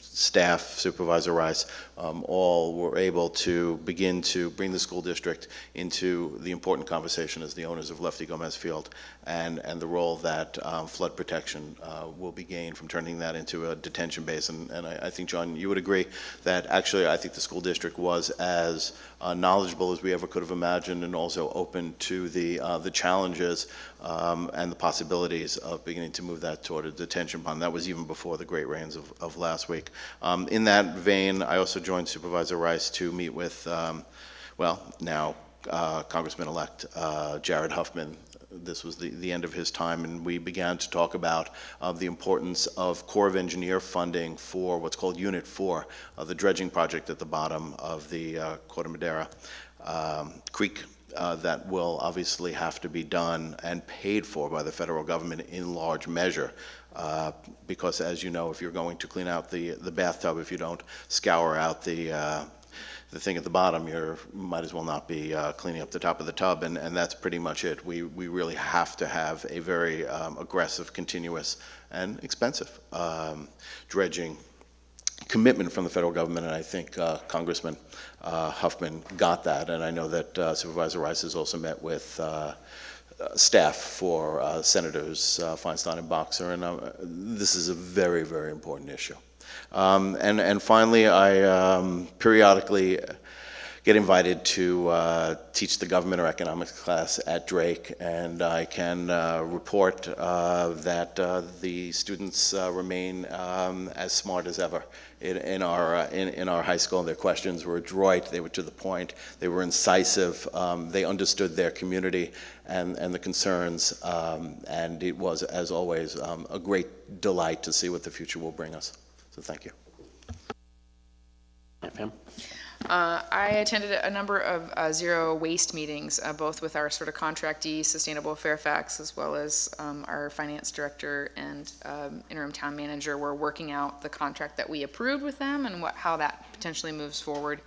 staff, Supervisor Rice, all were able to begin to bring the school district into the important conversation as the owners of Lefty Gomez Field, and the role that flood protection will be gained from turning that into a detention basin. And I think, John, you would agree that actually I think the school district was as knowledgeable as we ever could have imagined, and also open to the challenges and the possibilities of beginning to move that toward a detention pond. That was even before the great rains of last week. In that vein, I also joined Supervisor Rice to meet with, now Congressman-elect Jared Huffman. This was the end of his time, and we began to talk about the importance of Corps of Engineer funding for what's called Unit 4, the dredging project at the bottom of the Corte Madera Creek. That will obviously have to be done and paid for by the federal government in large measure. Because, as you know, if you're going to clean out the bathtub, if you don't scour out the thing at the bottom, you might as well not be cleaning up the top of the tub, and that's pretty much it. We really have to have a very aggressive, continuous, and expensive dredging commitment from the federal government, and I think Congressman Huffman got that, and I know that Supervisor Rice has also met with staff for Senators Feinstein and Boxer, and this is a very, very important issue. And finally, I periodically get invited to teach the government or economics class at Drake, and I can report that the students remain as smart as ever in our high school. Their questions were adroit, they were to the point, they were incisive, they understood their community and the concerns, and it was, as always, a great delight to see what the future will bring us. So thank you. Pam? I attended a number of zero waste meetings, both with our sort of contractee, Sustainable Fairfax, as well as our finance director and interim town manager. We're working out the contract that we approved with them and how that potentially moves forward.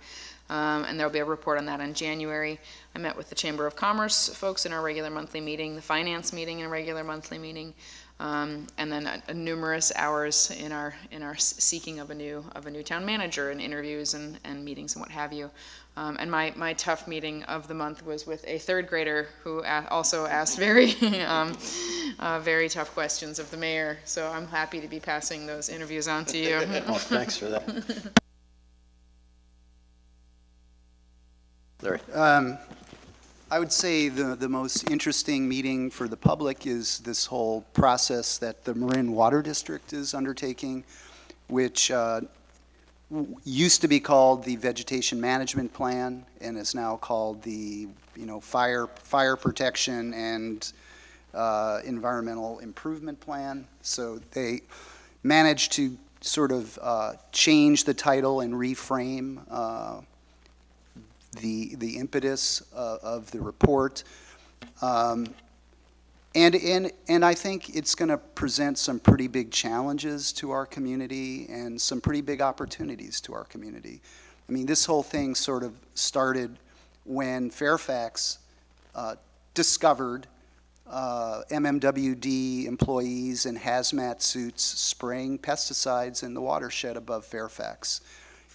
And there'll be a report on that in January. I met with the Chamber of Commerce folks in our regular monthly meeting, the finance meeting in a regular monthly meeting, and then numerous hours in our seeking of a new town manager, and interviews and meetings and what have you. And my tough meeting of the month was with a third grader who also asked very very tough questions of the mayor. So I'm happy to be passing those interviews on to you. Oh, thanks for that. Larry. I would say the most interesting meeting for the public is this whole process that the Marin Water District is undertaking, which used to be called the Vegetation Management Plan and is now called the Fire Protection and Environmental Improvement Plan. So they managed to sort of change the title and reframe the impetus of the report, and I think it's going to present some pretty big challenges to our community and some pretty big opportunities to our community. I mean, this whole thing sort of started when Fairfax discovered MMWD employees in hazmat suits spraying pesticides in the watershed above Fairfax.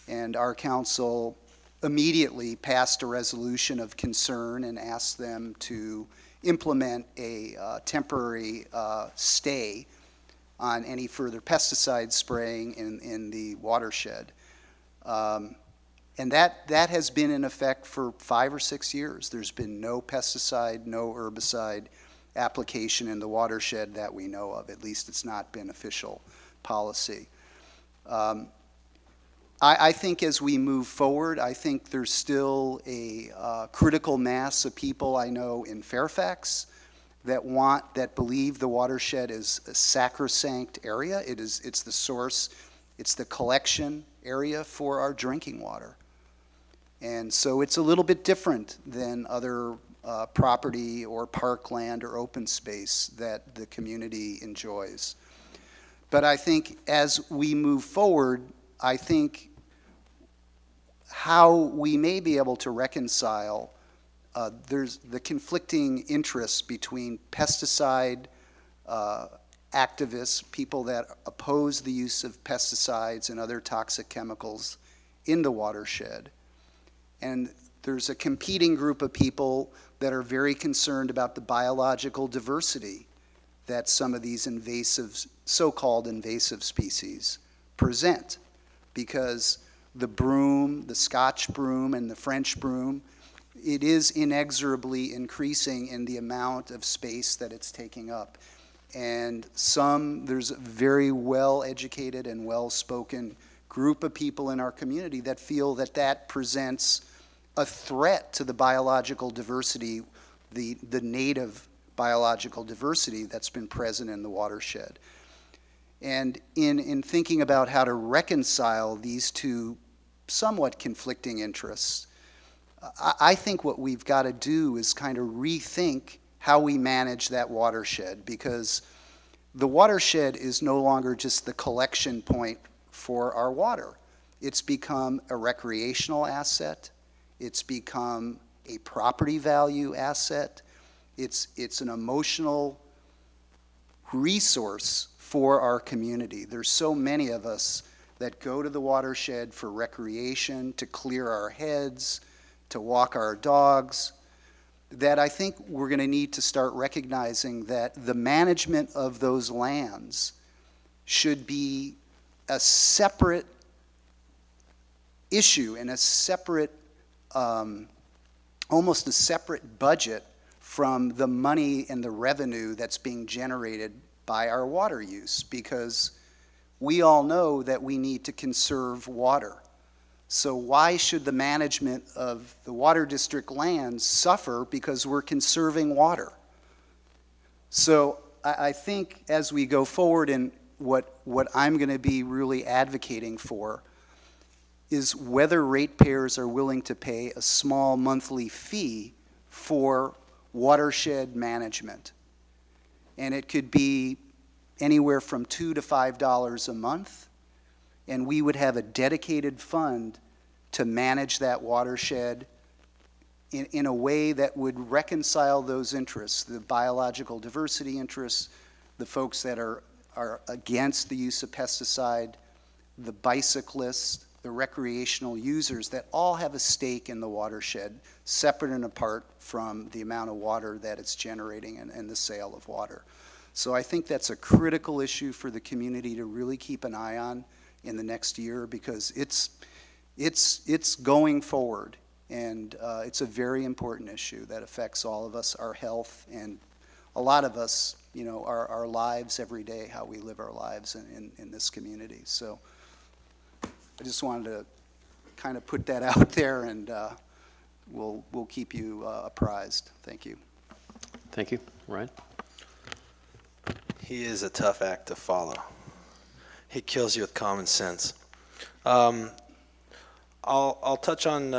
And our council immediately passed a resolution of concern and asked them to implement a temporary stay on any further pesticide spraying in the watershed. And that has been in effect for 5 or 6 years. There's been no pesticide, no herbicide application in the watershed that we know of. At least it's not been official policy. I think as we move forward, I think there's still a critical mass of people I know in Fairfax that believe the watershed is a sacrosanct area. It's the source, it's the collection area for our drinking water. And so it's a little bit different than other property or parkland or open space that the community enjoys. But I think as we move forward, I think how we may be able to reconcile there's the conflicting interests between pesticide activists, people that oppose the use of pesticides and other toxic chemicals in the watershed. And there's a competing group of people that are very concerned about the biological diversity that some of these invasive, so-called invasive species present, because the broom, the Scotch broom and the French broom, it is inexorably increasing in the amount of space that it's taking up. And there's a very well-educated and well-spoken group of people in our community that feel that that presents a threat to the biological diversity, the native biological diversity that's been present in the watershed. And in thinking about how to reconcile these two somewhat conflicting interests, I think what we've got to do is kind of rethink how we manage that watershed, because the watershed is no longer just the collection point for our water. It's become a recreational asset. It's become a property value asset. It's an emotional resource for our community. There's so many of us that go to the watershed for recreation, to clear our heads, to walk our dogs, that I think we're going to need to start recognizing that the management of those lands should be a separate issue and a separate, almost a separate budget from the money and the revenue that's being generated by our water use, because we all know that we need to conserve water. So why should the management of the water district lands suffer because we're conserving water? So I think as we go forward, and what I'm going to be really advocating for is whether ratepayers are willing to pay a small monthly fee for watershed management. And it could be anywhere from $2 to $5 a month, and we would have a dedicated fund to manage that watershed in a way that would reconcile those interests, the biological diversity interests, the folks that are against the use of pesticide, the bicyclists, the recreational users that all have a stake in the watershed, separate and apart from the amount of water that it's generating and the sale of water. So I think that's a critical issue for the community to really keep an eye on in the next year, because it's going forward, and it's a very important issue that affects all of us, our health, and a lot of us, you know, our lives every day, how we live our lives in this community. So I just wanted to kind of put that out there, and we'll keep you apprised. Thank you. Thank you. Ryan? He is a tough act to follow. He kills you with common sense. I'll touch on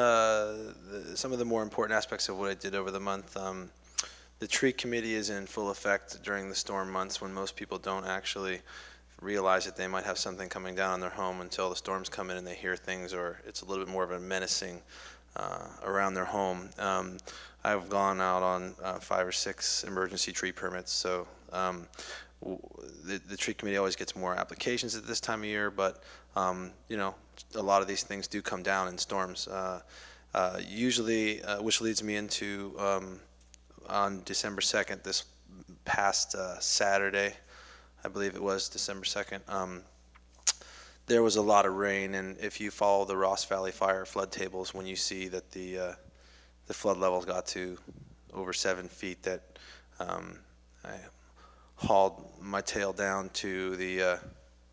some of the more important aspects of what I did over the month. The tree committee is in full effect during the storm months, when most people don't actually realize that they might have something coming down on their home until the storms come in and they hear things, or it's a little bit more of a menacing around their home. I've gone out on 5 or 6 emergency tree permits, so the tree committee always gets more applications at this time of year, but you know, a lot of these things do come down in storms. Usually, which leads me into on December 2nd, this past Saturday, I believe it was December 2nd, there was a lot of rain, and if you follow the Ross Valley Fire flood tables, when you see that the flood levels got to over 7 feet, that I hauled my tail down to the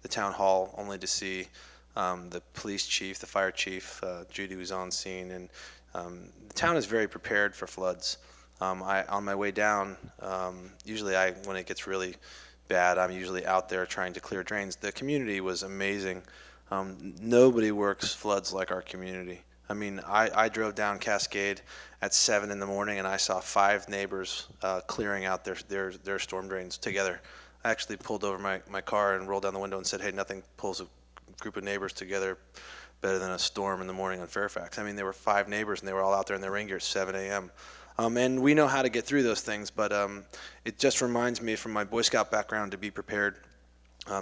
town hall only to see the police chief, the fire chief, Judy was on scene, and the town is very prepared for floods. On my way down, usually when it gets really bad, I'm usually out there trying to clear drains. The community was amazing. Nobody works floods like our community. I mean, I drove down Cascade at 7 in the morning and I saw 5 neighbors clearing out their storm drains together. I actually pulled over my car and rolled down the window and said, hey, nothing pulls a group of neighbors together better than a storm in the morning on Fairfax. I mean, there were 5 neighbors and they were all out there in their rain gear at 7 a.m. And we know how to get through those things, but it just reminds me from my Boy Scout background to be prepared.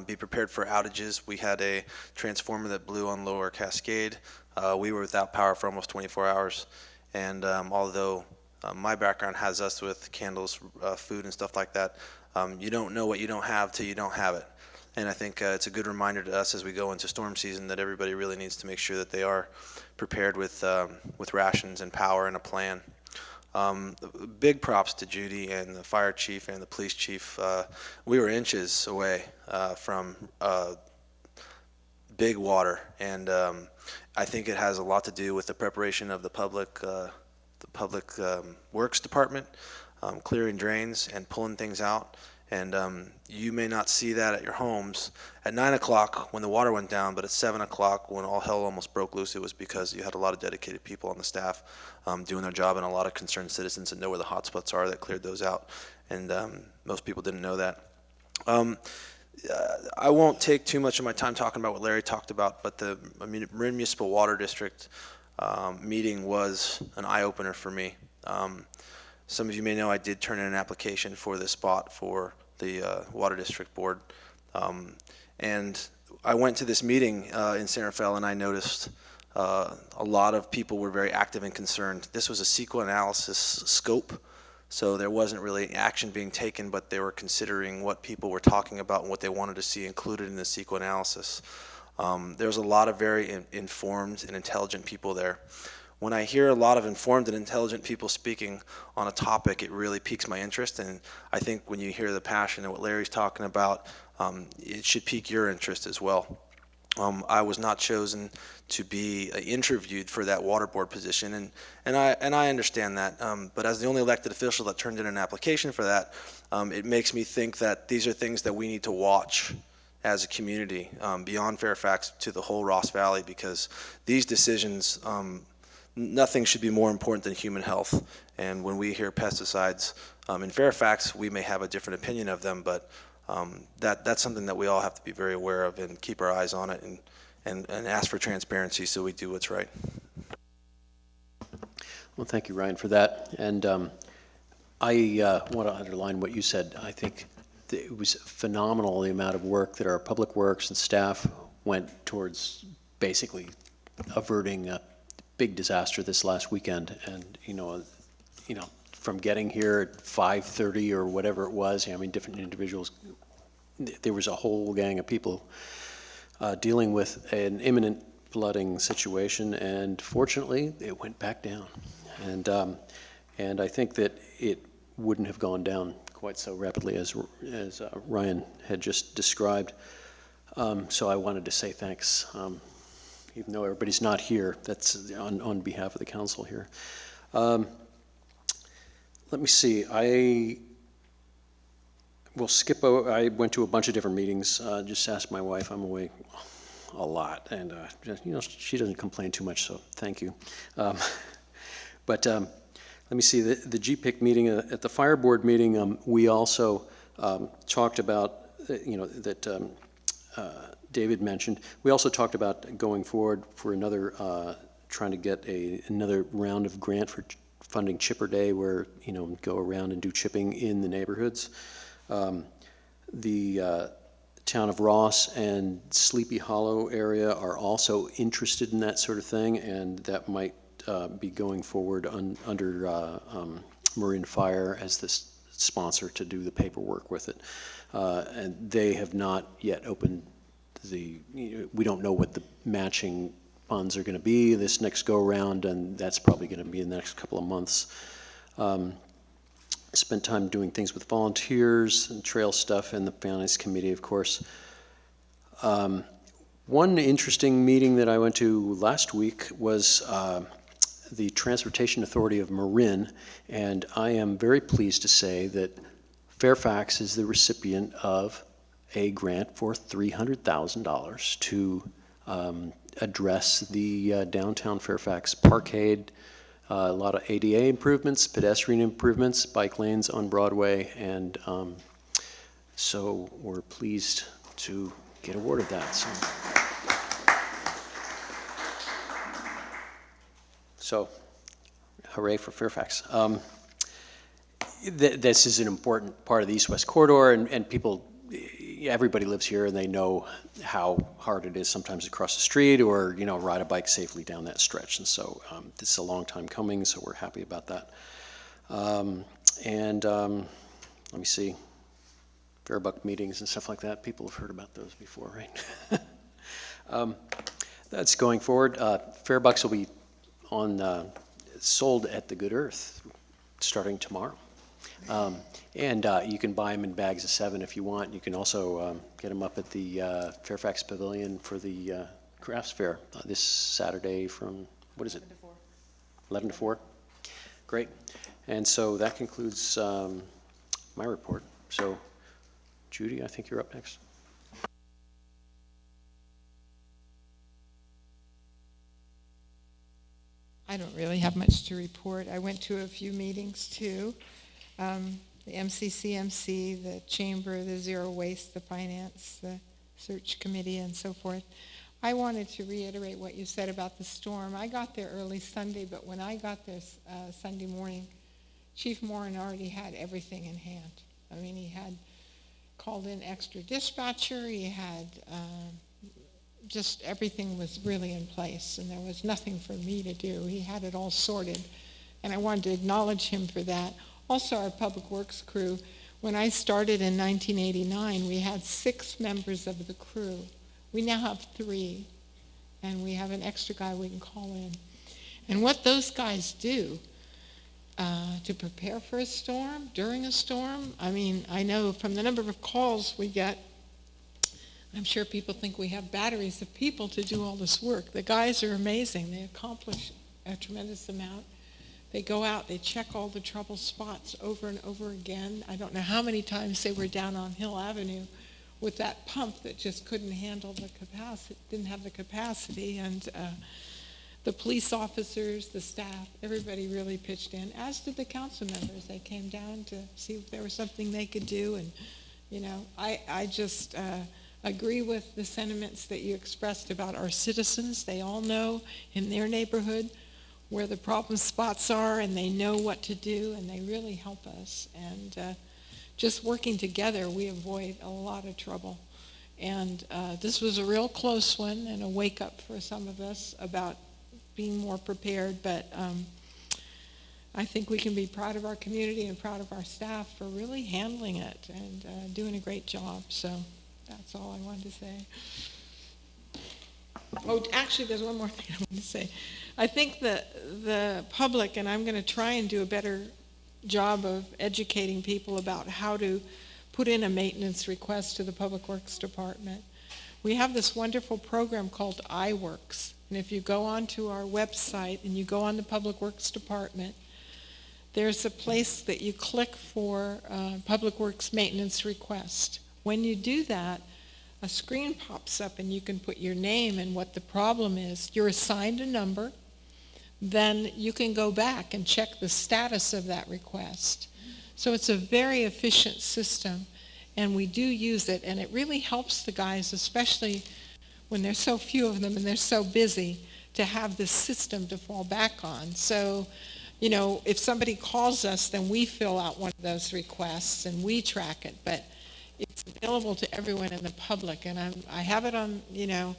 Be prepared for outages. We had a transformer that blew on Lower Cascade. We were without power for almost 24 hours. And although my background has us with candles, food, and stuff like that, you don't know what you don't have till you don't have it. And I think it's a good reminder to us as we go into storm season that everybody really needs to make sure that they are prepared with rations and power and a plan. Big props to Judy and the fire chief and the police chief. We were inches away from big water, and I think it has a lot to do with the preparation of the public works department, clearing drains and pulling things out. And you may not see that at your homes at 9 o'clock when the water went down, but at 7 o'clock when all hell almost broke loose, it was because you had a lot of dedicated people on the staff doing their job, and a lot of concerned citizens that know where the hot spots are that cleared those out. And most people didn't know that. I won't take too much of my time talking about what Larry talked about, but the Marin Municipal Water District meeting was an eye-opener for me. Some of you may know I did turn in an application for this spot for the Water District Board. And I went to this meeting in Santa Fe and I noticed a lot of people were very active and concerned. This was a CEQA analysis scope, so there wasn't really action being taken, but they were considering what people were talking about and what they wanted to see included in the CEQA analysis. There's a lot of very informed and intelligent people there. When I hear a lot of informed and intelligent people speaking on a topic, it really piques my interest, and I think when you hear the passion and what Larry's talking about, it should pique your interest as well. I was not chosen to be interviewed for that water board position, and I understand that, but as the only elected official that turned in an application for that, it makes me think that these are things that we need to watch as a community, beyond Fairfax to the whole Ross Valley, because these decisions, nothing should be more important than human health. And when we hear pesticides in Fairfax, we may have a different opinion of them, but that's something that we all have to be very aware of and keep our eyes on it and ask for transparency so we do what's right. Well, thank you, Ryan, for that. And I want to underline what you said. I think it was phenomenal the amount of work that our public works and staff went towards basically averting a big disaster this last weekend. And you know, from getting here at 5:30 or whatever it was, I mean, different individuals, there was a whole gang of people dealing with an imminent flooding situation, and fortunately, it went back down. And I think that it wouldn't have gone down quite so rapidly as Ryan had just described. So I wanted to say thanks. Even though everybody's not here, that's on behalf of the council here. Let me see, I will skip over. I went to a bunch of different meetings, just asked my wife. I'm away a lot, and she doesn't complain too much, so thank you. But let me see, the GPIC meeting, at the fire board meeting, we also talked about, that David mentioned. We also talked about going forward for another trying to get another round of grant for funding Chipper Day, where, go around and do chipping in the neighborhoods. The town of Ross and Sleepy Hollow area are also interested in that sort of thing, and that might be going forward under Marin Fire as the sponsor to do the paperwork with it. And they have not yet opened we don't know what the matching funds are going to be this next go-around, and that's probably going to be in the next couple of months. Spent time doing things with volunteers and trail stuff and the Finance Committee, of course. One interesting meeting that I went to last week was the Transportation Authority of Marin, and I am very pleased to say that Fairfax is the recipient of a grant for $300,000 to address the downtown Fairfax parkade, a lot of ADA improvements, pedestrian improvements, bike lanes on Broadway, and so we're pleased to get awarded that. So hooray for Fairfax. This is an important part of the East-West Corridor, and people, everybody lives here and they know how hard it is sometimes to cross the street or, ride a bike safely down that stretch. And so this is a long time coming, so we're happy about that. Let me see, Fairbuck meetings and stuff like that. People have heard about those before, right? That's going forward. Fairbucks will be sold at the Good Earth starting tomorrow. And you can buy them in bags of 7 if you want. You can also get them up at the Fairfax Pavilion for the Crafts Fair this Saturday from, 11 to 4. 11 to 4? Great. And so that concludes my report. So, Judy, I think you're up next. I don't really have much to report. I went to a few meetings too. The MCCMC, the Chamber, the Zero Waste, the Finance, the Search Committee, and so forth. I wanted to reiterate what you said about the storm. I got there early Sunday, but when I got there Sunday morning, Chief Morin already had everything in hand. I mean, he had called in extra dispatcher, he had just everything was really in place, and there was nothing for me to do. He had it all sorted, and I wanted to acknowledge him for that. Also, our Public Works crew, when I started in 1989, we had 6 members of the crew. We now have 3, and we have an extra guy we can call in. And what those guys do to prepare for a storm, during a storm, I mean, I know from the number of calls we get, I'm sure people think we have batteries of people to do all this work. The guys are amazing. They accomplish a tremendous amount. They go out, they check all the trouble spots over and over again. I don't know how many times they were down on Hill Avenue with that pump that just couldn't handle the capacity, didn't have the capacity. And the police officers, the staff, everybody really pitched in, as did the council members. They came down to see if there was something they could do. And, I just agree with the sentiments that you expressed about our citizens. They all know in their neighborhood where the problem spots are, and they know what to do, and they really help us. And just working together, we avoid a lot of trouble. And this was a real close one and a wake-up for some of us about being more prepared. But I think we can be proud of our community and proud of our staff for really handling it and doing a great job. So that's all I wanted to say. Oh, actually, there's one more thing I wanted to say. I think that the public, and I'm going to try and do a better job of educating people about how to put in a maintenance request to the Public Works Department. We have this wonderful program called iWorks, and if you go onto our website and you go on the Public Works Department, there's a place that you click for Public Works maintenance request. When you do that, a screen pops up and you can put your name and what the problem is. You're assigned a number. Then you can go back and check the status of that request. So it's a very efficient system, and we do use it, and it really helps the guys, especially when there's so few of them and they're so busy, to have this system to fall back on. So, you know, if somebody calls us, then we fill out one of those requests and we track it, but it's available to everyone in the public, and I have it on, you know,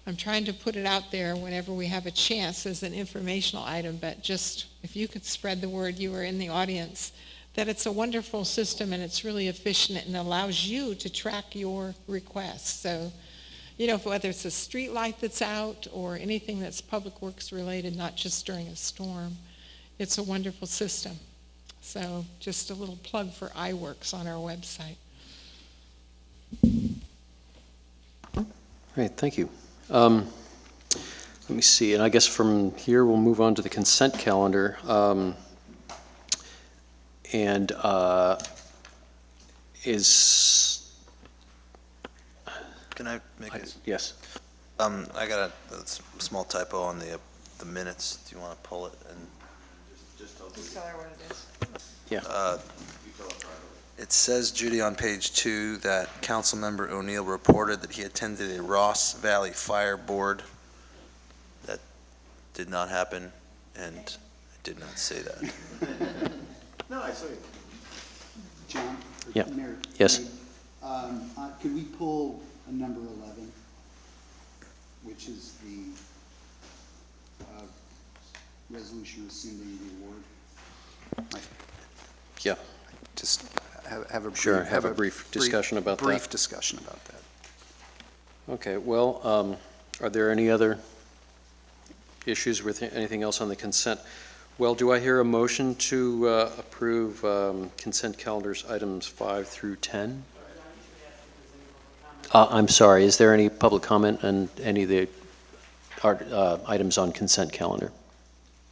I'm trying to put it out there whenever we have a chance as an informational item, but just if you could spread the word, you were in the audience, that it's a wonderful system and it's really efficient and allows you to track your requests. So, you know, whether it's a street light that's out or anything that's public works related, not just during a storm, it's a wonderful system. So just a little plug for iWorks on our website. Great, thank you. Let me see, and I guess from here we'll move on to the consent calendar. And is... Can I make a... Yes. I got a small typo on the minutes. Do you want to pull it and... Just tell her what it is. Yeah. It says, Judy, on page 2, that Councilmember O'Neill reported that he attended a Ross Valley Fire Board. That did not happen, and I did not say that. No, I saw you. John? Yeah. Mayor, Yes. Could we pull a number 11, which is the resolution rescinding the award? Yeah. Just have a brief, Sure, have a brief discussion about that. Brief discussion about that. Okay, well, are there any other issues with anything else on the consent? Well, do I hear a motion to approve consent calendars items 5 through 10? I'm sorry, is there any public comment on any of the items on consent calendar?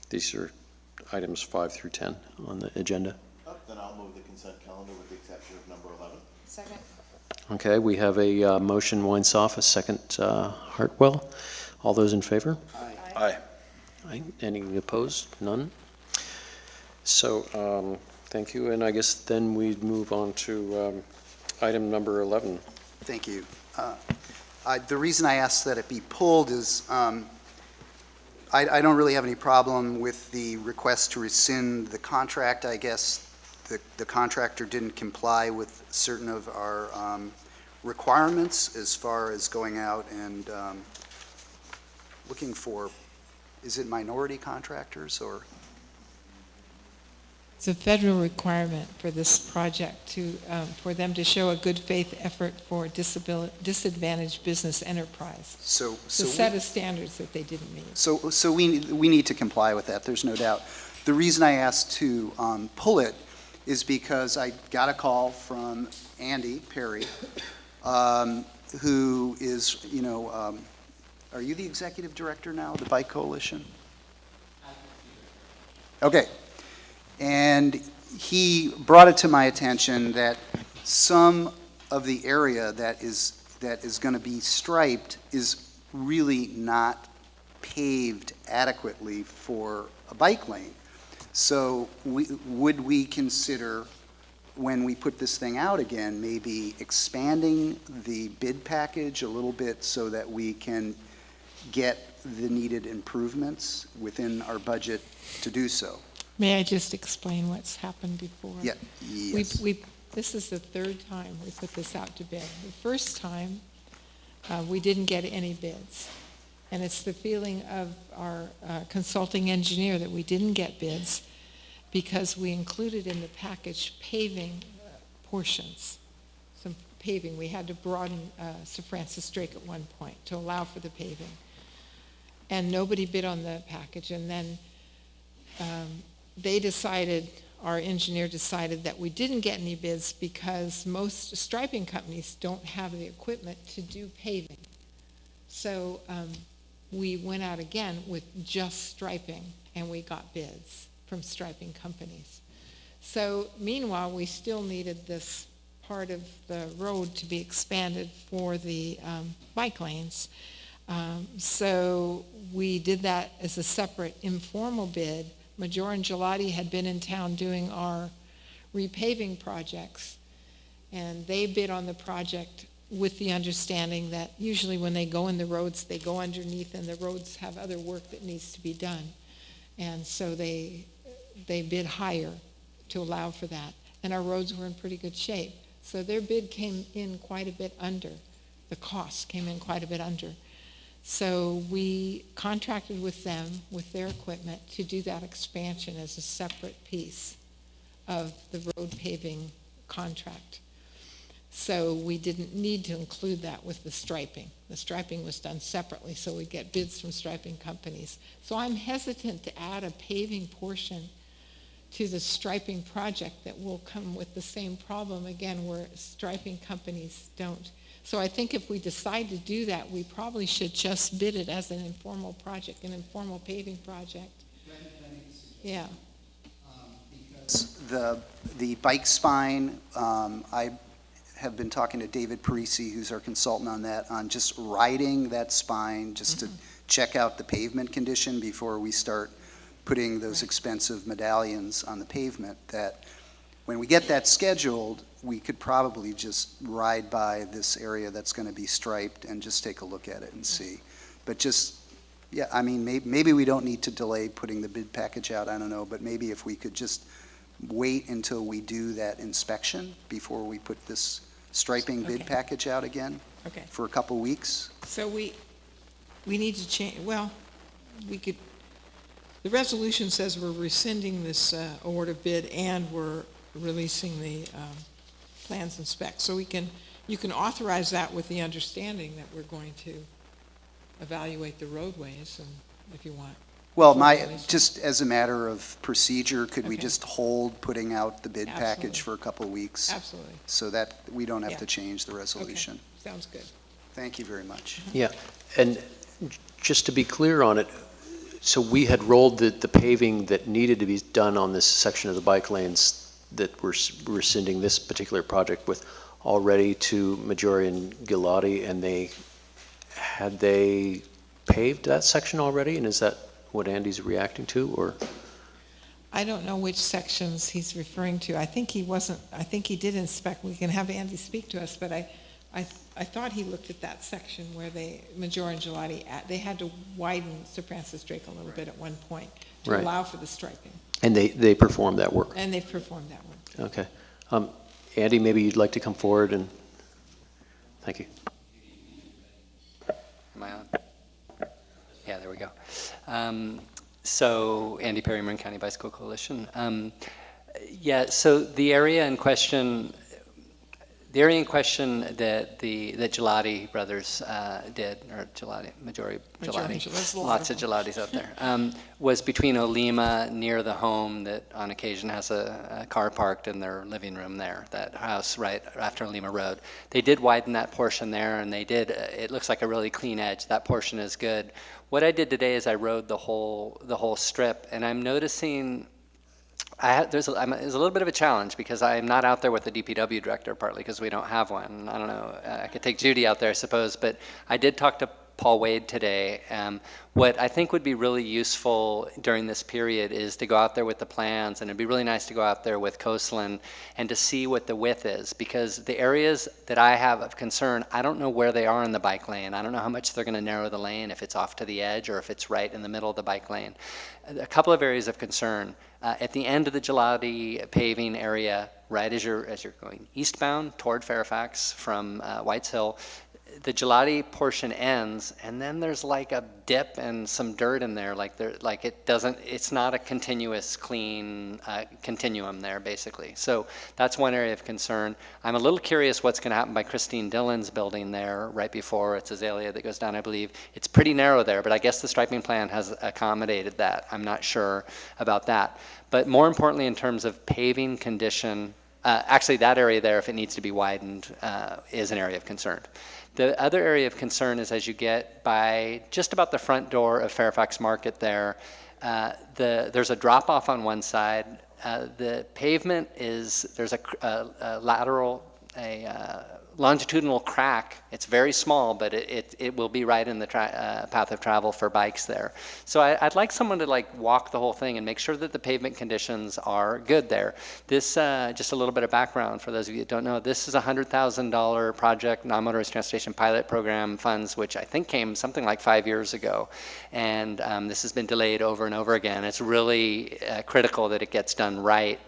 These are items 5 through 10 on the agenda. Then I'll move the consent calendar with the exception of number 11. Second. Okay, we have a motion, Weinsoff, a second, Hartwell. All those in favor? Aye. Aye. Any opposed? None? So, thank you, and I guess then we'd move on to item number 11. Thank you. The reason I asked that it be pulled is I don't really have any problem with the request to rescind the contract. I guess the contractor didn't comply with certain of our requirements as far as going out and looking for, is it minority contractors or? It's a federal requirement for this project to, for them to show a good faith effort for disadvantaged business enterprise. So It's a set of standards that they didn't meet. So we need to comply with that, there's no doubt. The reason I asked to pull it is because I got a call from Andy Perry, who is, you know, are you the executive director now of the Bike Coalition? Okay. And he brought it to my attention that some of the area that is going to be striped is really not paved adequately for a bike lane. So would we consider, when we put this thing out again, maybe expanding the bid package a little bit so that we can get the needed improvements within our budget to do so? May I just explain what's happened before? Yeah, yes. This is the third time we put this out to bid. The first time, we didn't get any bids. And it's the feeling of our consulting engineer that we didn't get bids because we included in the package paving portions, some paving. We had to broaden Sir Francis Drake at one point to allow for the paving. And nobody bid on the package. And then they decided, our engineer decided that we didn't get any bids because most striping companies don't have the equipment to do paving. So we went out again with just striping and we got bids from striping companies. So meanwhile, we still needed this part of the road to be expanded for the bike lanes. So we did that as a separate informal bid. Major and Gelati had been in town doing our repaving projects, and they bid on the project with the understanding that usually when they go in the roads, they go underneath, and the roads have other work that needs to be done. And so they bid higher to allow for that. And our roads were in pretty good shape. So their bid came in quite a bit under. The cost came in quite a bit under. So we contracted with them, with their equipment, to do that expansion as a separate piece of the road paving contract. So we didn't need to include that with the striping. The striping was done separately, so we get bids from striping companies. So I'm hesitant to add a paving portion to the striping project that will come with the same problem again, where striping companies don't. So I think if we decide to do that, we probably should just bid it as an informal project, an informal paving project. Yeah. The bike spine, I have been talking to David Parisi, who's our consultant on that, on just riding that spine, just to check out the pavement condition before we start putting those expensive medallions on the pavement, that when we get that scheduled, we could probably just ride by this area that's going to be striped and just take a look at it and see. But just, yeah, I mean, maybe we don't need to delay putting the bid package out, I don't know, but maybe if we could just wait until we do that inspection before we put this striping bid package out again for a couple weeks. So we need to change, well, we could, the resolution says we're rescinding this award of bid and we're releasing the plans and specs. So you can authorize that with the understanding that we're going to evaluate the roadways, and if you want. Well, just as a matter of procedure, could we just hold putting out the bid package for a couple of weeks? Absolutely. So that we don't have to change the resolution. Okay. Sounds good. Thank you very much. Yeah, and just to be clear on it, so we had rolled the paving that needed to be done on this section of the bike lanes that we're rescinding this particular project with already to Maggiore and Galati, and had they paved that section already, and is that what Andy's reacting to, or? I don't know which sections he's referring to. I think he did inspect. We can have Andy speak to us, but I thought he looked at that section where Maggiore and Gelati, they had to widen Sir Francis Drake a little bit at one point to allow for the striping. And they performed that work? And they've performed that work. Okay. Andy, maybe you'd like to come forward and, thank you. Am I on? Yeah, there we go. So Andy Perry, Marin County Bicycle Coalition. Yeah, so the area in question that that Gelati brothers did, or Maggiore Gelati, lots of Gelatis out there, was between Olima, near the home that on occasion has a car parked in their living room there, that house right after Olima Road. They did widen that portion there, and it looks like a really clean edge. That portion is good. What I did today is I rode the whole strip, and I'm noticing there's a little bit of a challenge because I'm not out there with the DPW director, partly because we don't have one. I don't know, I could take Judy out there, I suppose, but I did talk to Paul Wade today. What I think would be really useful during this period is to go out there with the plans, and it'd be really nice to go out there with Coastland and to see what the width is, because the areas that I have of concern, I don't know where they are in the bike lane. I don't know how much they're going to narrow the lane, if it's off to the edge or if it's right in the middle of the bike lane. A couple of areas of concern. At the end of the Gelati paving area, right as you're going eastbound toward Fairfax from Whites Hill, the Gelati portion ends, and then there's like a dip and some dirt in there, it's not a continuous, clean continuum there, basically. So that's one area of concern. I'm a little curious what's going to happen by Christine Dillon's building there, right before it's Azalea that goes down, I believe. It's pretty narrow there, but I guess the striping plan has accommodated that. I'm not sure about that. But more importantly, in terms of paving condition, actually that area there, if it needs to be widened, is an area of concern. The other area of concern is as you get by just about the front door of Fairfax Market there, there's a drop off on one side. The pavement there's a lateral longitudinal crack. It's very small, but it will be right in the path of travel for bikes there. So I'd like someone to like walk the whole thing and make sure that the pavement conditions are good there. This, just a little bit of background for those of you that don't know, this is a $100,000 project, non-motorized transportation pilot program funds, which I think came something like 5 years ago. And this has been delayed over and over again. It's really critical that it gets done right.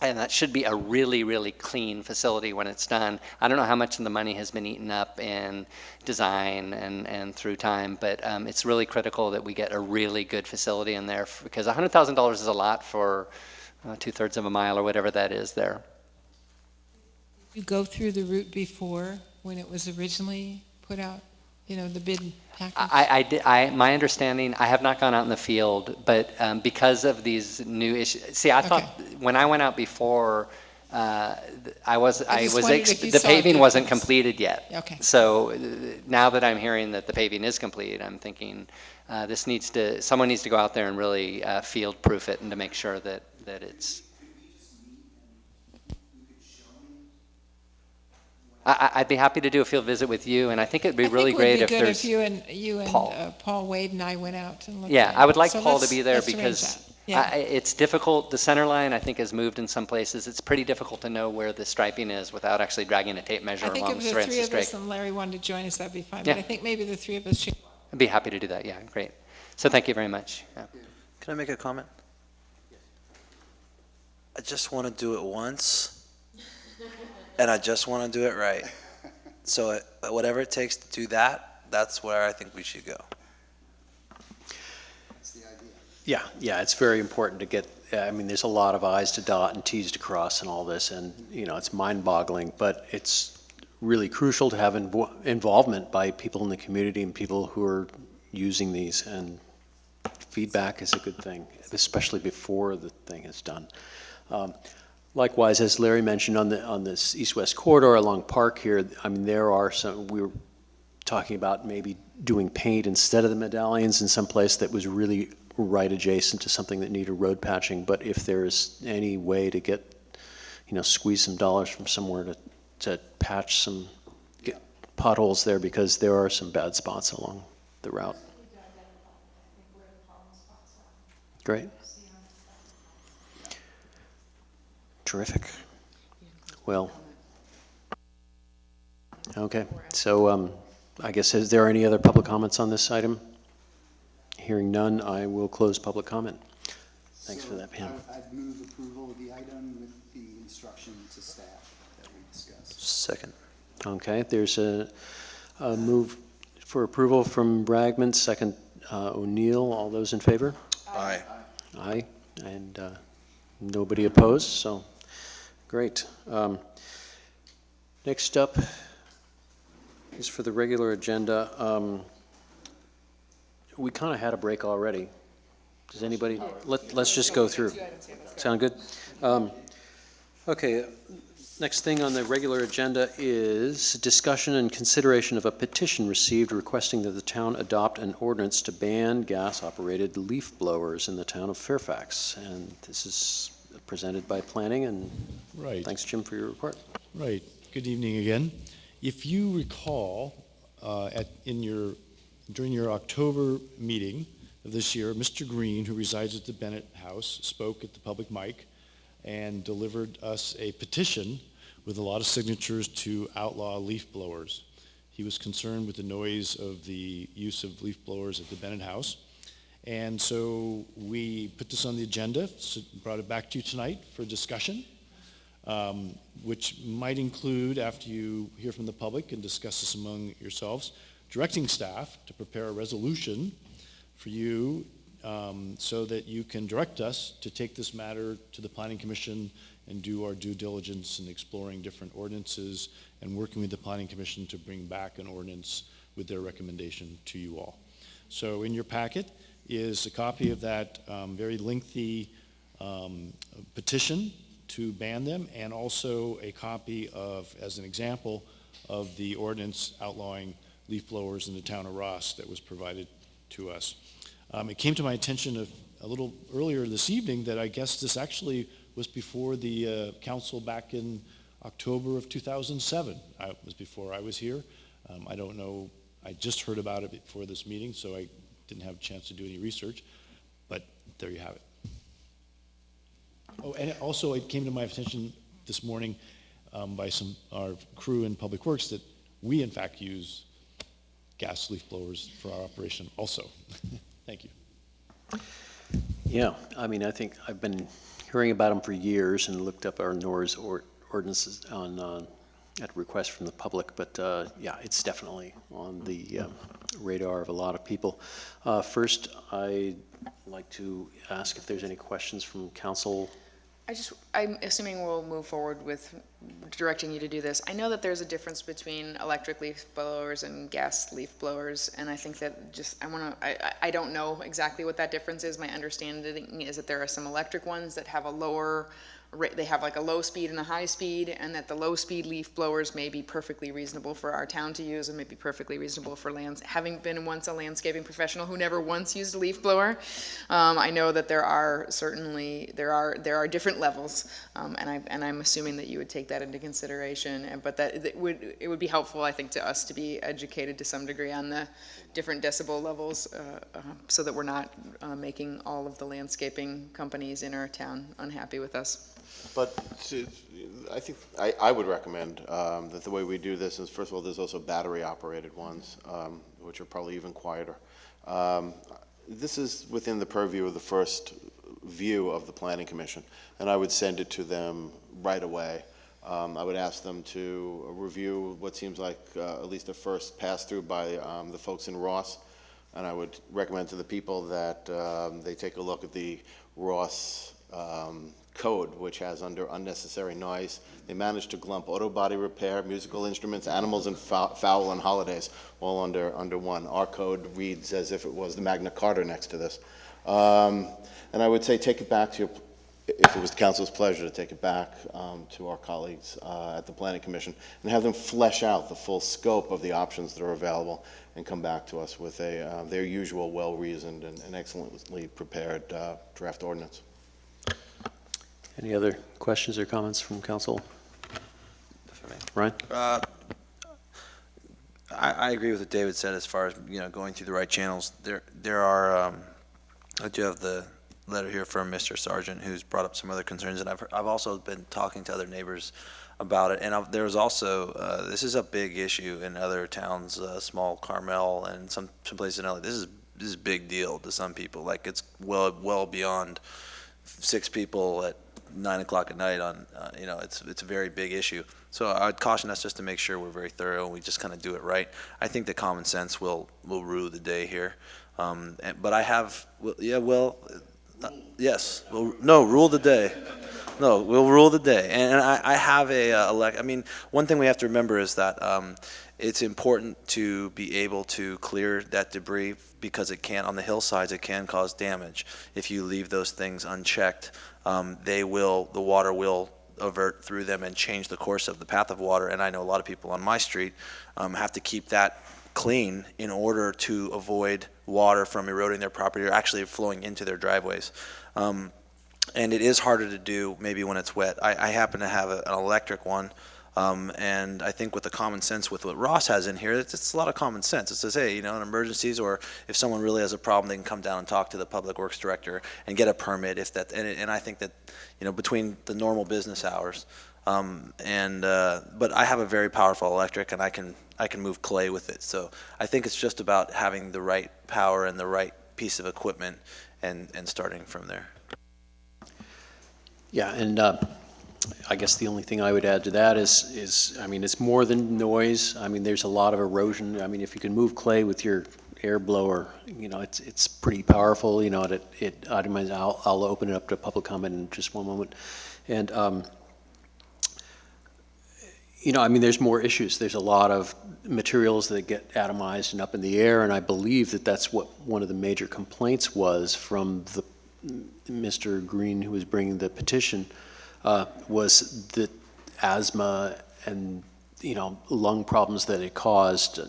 And that should be a really, really clean facility when it's done. I don't know how much of the money has been eaten up in design and through time, but it's really critical that we get a really good facility in there, because $100,000 is a lot for 2/3 of a mile or whatever that is there. You go through the route before when it was originally put out, the bid package? My understanding, I have not gone out in the field, but because of these new issues, see, I thought when I went out before, the paving wasn't completed yet. Okay. So now that I'm hearing that the paving is complete, I'm thinking someone needs to go out there and really field proof it and to make sure that it's. I'd be happy to do a field visit with you, and I think it'd be really great if there's you and Paul Wade and I went out and looked. Yeah, at it. I would like So Paul to be there let's arrange because that. Yeah. it's difficult. The center line, I think, has moved in some places. It's pretty difficult to know where the striping is without actually dragging a tape measure I think along if the the three of straight. us and Larry wanted to join us, that'd be fine. Yeah. But I think maybe the three of us should. I'd be happy to do that. Yeah, great. So thank you very much. Yeah. Can I make a comment? I just want to do it once, and I just want to do it right. So whatever it takes to do that, that's where I think we should go. That's the idea. Yeah, it's very important to get, there's a lot of I's to dot and T's to cross and all this, and, it's mind-boggling, but it's really crucial to have involvement by people in the community and people who are using these, and feedback is a good thing, especially before the thing is done. Likewise, as Larry mentioned, on this east-west corridor along Park here, there are some, we were talking about maybe doing paint instead of the medallions in some place that was really right adjacent to something that needed road patching. But if there's any way to get, squeeze some dollars from somewhere to patch some potholes there, because there are some bad spots along the route. Great. Terrific. Well, okay. So I guess, is there any other public comments on this item? Hearing none, I will close public comment. Thanks for that, Pam. I'd move approval of the item with the instruction to staff that we discussed. Second. Okay, there's a move for approval from Bragman, second O'Neill. All those in favor? Aye. Aye, and nobody opposed, so great. Next up is for the regular agenda. We kind of had a break already. Does anybody, let's just go through. Sound good? Okay, next thing on the regular agenda is discussion and consideration of a petition received requesting that the town adopt an ordinance to ban gas-operated leaf blowers in the town of Fairfax. And this is presented by planning, and Right. thanks, Jim, for your report. Right. Good evening again. If you recall, during your October meeting of this year, Mr. Green, who resides at the Bennett House, spoke at the public mic and delivered us a petition with a lot of signatures to outlaw leaf blowers. He was concerned with the noise of the use of leaf blowers at the Bennett House. And so we put this on the agenda, brought it back to you tonight for discussion, which might include, after you hear from the public and discuss this among yourselves, directing staff to prepare a resolution for you so that you can direct us to take this matter to the Planning Commission and do our due diligence in exploring different ordinances and working with the Planning Commission to bring back an ordinance with their recommendation to you all. So in your packet is a copy of that very lengthy petition to ban them, and also a copy of, as an example, of the ordinance outlawing leaf blowers in the town of Ross that was provided to us. It came to my attention a little earlier this evening that I guess this actually was before the council back in October of 2007. It was before I was here. I don't know, I just heard about it before this meeting, so I didn't have a chance to do any research, but there you have it. Oh, and also it came to my attention this morning by our crew in Public Works that we in fact use gas leaf blowers for our operation also. Thank you. Yeah, I mean, I think I've been hearing about them for years and looked up our NORS ordinances on at request from the public, but yeah, it's definitely on the radar of a lot of people. First, I'd like to ask if there's any questions from council. I'm assuming we'll move forward with directing you to do this. I know that there's a difference between electric leaf blowers and gas leaf blowers, and I think that I don't know exactly what that difference is. My understanding is that there are some electric ones that have a lower they have like a low speed and a high speed, and that the low speed leaf blowers may be perfectly reasonable for our town to use and may be perfectly reasonable for having been once a landscaping professional who never once used a leaf blower. I know that there are different levels, and I'm assuming that you would take that into consideration, but that it would be helpful, I think, to us to be educated to some degree on the different decibel levels, so that we're not making all of the landscaping companies in our town unhappy with us. But I think I would recommend that the way we do this is, first of all, there's also battery-operated ones, which are probably even quieter. This is within the purview of the first view of the Planning Commission, and I would send it to them right away. I would ask them to review what seems like at least a first pass-through by the folks in Ross, and I would recommend to the people that they take a look at the Ross code, which has under unnecessary noise. They managed to glump auto body repair, musical instruments, animals, and fowl and holidays all under one. Our code reads as if it was the Magna Carta next to this. And I would say take it back to your, if it was the council's pleasure, to take it back to our colleagues at the Planning Commission and have them flesh out the full scope of the options that are available and come back to us with their usual well-reasoned and excellently prepared draft ordinance. Any other questions or comments from council? Ryan? I agree with what David said as far as going through the right channels. There are I do have the letter here from Mr. Sargent, who's brought up some other concerns, and I've also been talking to other neighbors about it. And there was also this is a big issue in other towns, small Carmel and some places in LA. This is a big deal to some people. Like it's well beyond 6 people at 9 o'clock at night on, it's a very big issue. So I'd caution us just to make sure we're very thorough and we just kind of do it right. I think that common sense will rule the day here. But I have, yes, no, rule the day. No, we'll rule the day. And I have one thing we have to remember is that it's important to be able to clear that debris because on the hillsides, it can cause damage. If you leave those things unchecked, the water will avert through them and change the course of the path of water. And I know a lot of people on my street have to keep that clean in order to avoid water from eroding their property or actually flowing into their driveways. And it is harder to do maybe when it's wet. I happen to have an electric one, and I think with the common sense with what Ross has in here, it's a lot of common sense. It says, hey, in emergencies or if someone really has a problem, they can come down and talk to the Public Works Director and get a permit if that. And I think that between the normal business hours, but I have a very powerful electric and I can move clay with it. So I think it's just about having the right power and the right piece of equipment and starting from there. Yeah, and I guess the only thing I would add to that is it's more than noise. There's a lot of erosion. If you can move clay with your air blower, it's pretty powerful. I'll open it up to public comment in just one moment. And there's more issues. There's a lot of materials that get atomized and up in the air, and I believe that that's what one of the major complaints was from Mr. Green, who was bringing the petition, was the asthma and lung problems that it caused.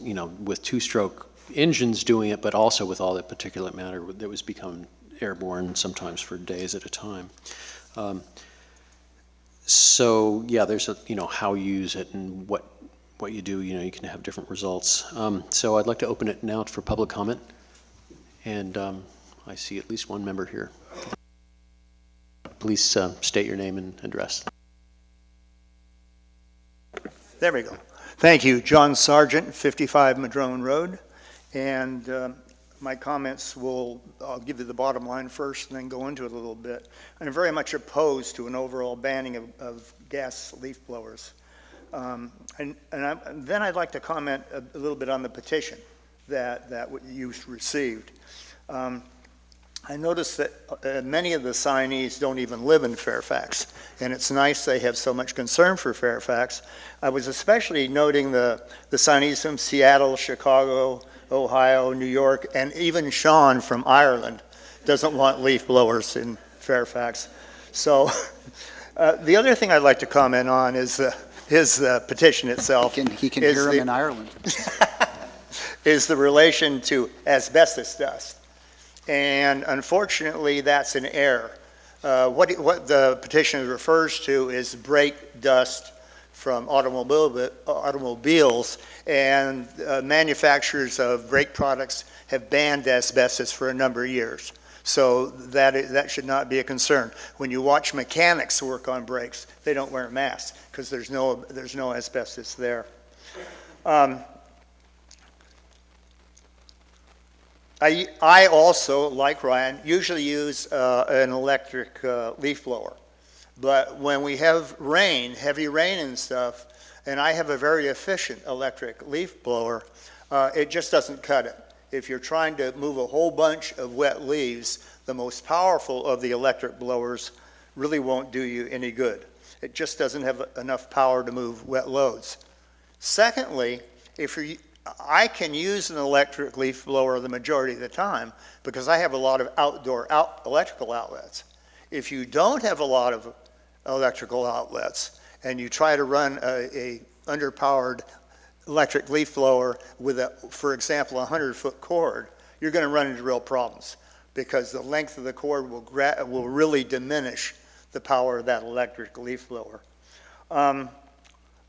With two-stroke engines doing it, but also with all that particulate matter that was become airborne sometimes for days at a time. So, yeah, there's a, how you use it and what you do, you can have different results. So I'd like to open it now for public comment. And I see at least one member here. Please state your name and address. There we go. Thank you. John Sargent, 55 Madrone Road. And my comments I'll give you the bottom line first and then go into it a little bit. I'm very much opposed to an overall banning of gas leaf blowers. Then I'd like to comment a little bit on the petition that you received. I noticed that many of the signees don't even live in Fairfax, and it's nice they have so much concern for Fairfax. I was especially noting the signees from Seattle, Chicago, Ohio, New York, and even Sean from Ireland doesn't want leaf blowers in Fairfax. So the other thing I'd like to comment on is the petition itself. He can hear him in Ireland. Is the relation to asbestos dust. And unfortunately, that's an error. What the petition refers to is brake dust from automobiles, and manufacturers of brake products have banned asbestos for a number of years. So that should not be a concern. When you watch mechanics work on brakes, they don't wear masks because there's no asbestos there. I also, like Ryan, usually use an electric leaf blower. But when we have rain, heavy rain and stuff, and I have a very efficient electric leaf blower, it just doesn't cut it. If you're trying to move a whole bunch of wet leaves, the most powerful of the electric blowers really won't do you any good. It just doesn't have enough power to move wet loads. Secondly, I can use an electric leaf blower the majority of the time because I have a lot of outdoor electrical outlets. If you don't have a lot of electrical outlets and you try to run a underpowered electric leaf blower with, for example, a 100-foot cord, you're going to run into real problems because the length of the cord will really diminish the power of that electric leaf blower.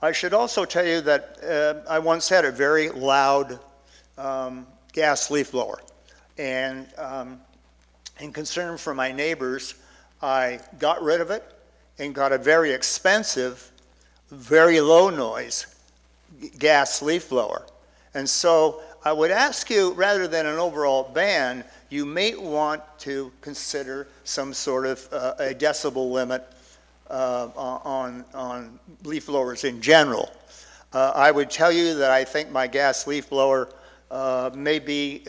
I should also tell you that I once had a very loud gas leaf blower, and in concern for my neighbors, I got rid of it and got a very expensive, very low noise gas leaf blower. And so I would ask you, rather than an overall ban, you may want to consider some sort of a decibel limit on leaf blowers in general. I would tell you that I think my gas leaf blower may be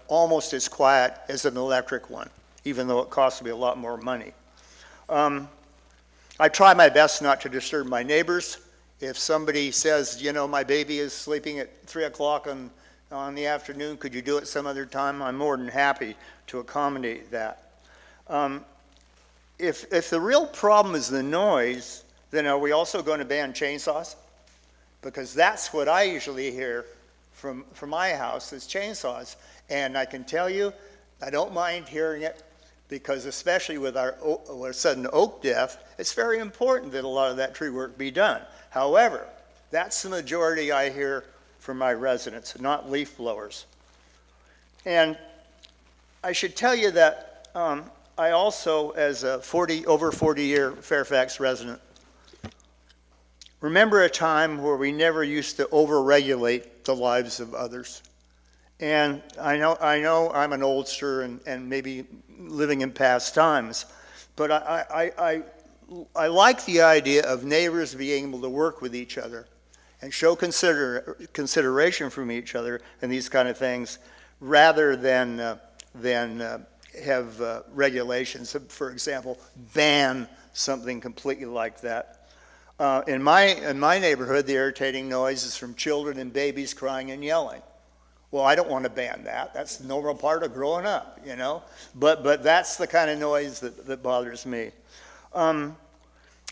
almost as quiet as an electric one, even though it costs me a lot more money. I try my best not to disturb my neighbors. If somebody says, my baby is sleeping at 3 o'clock on the afternoon, could you do it some other time? I'm more than happy to accommodate that. If the real problem is the noise, then are we also going to ban chainsaws? Because that's what I usually hear from my house is chainsaws. And I can tell you, I don't mind hearing it because especially with our sudden oak death, it's very important that a lot of that tree work be done. However, that's the majority I hear from my residents, not leaf blowers. And I should tell you that I also, as a over 40-year Fairfax resident, remember a time where we never used to over-regulate the lives of others. And I know I'm an oldster and maybe living in past times, but I like the idea of neighbors being able to work with each other and show consideration from each other and these kind of things, rather than have regulations. For example, ban something completely like that. In my neighborhood, the irritating noise is from children and babies crying and yelling. Well, I don't want to ban that. That's the normal part of growing up, But that's the kind of noise that bothers me.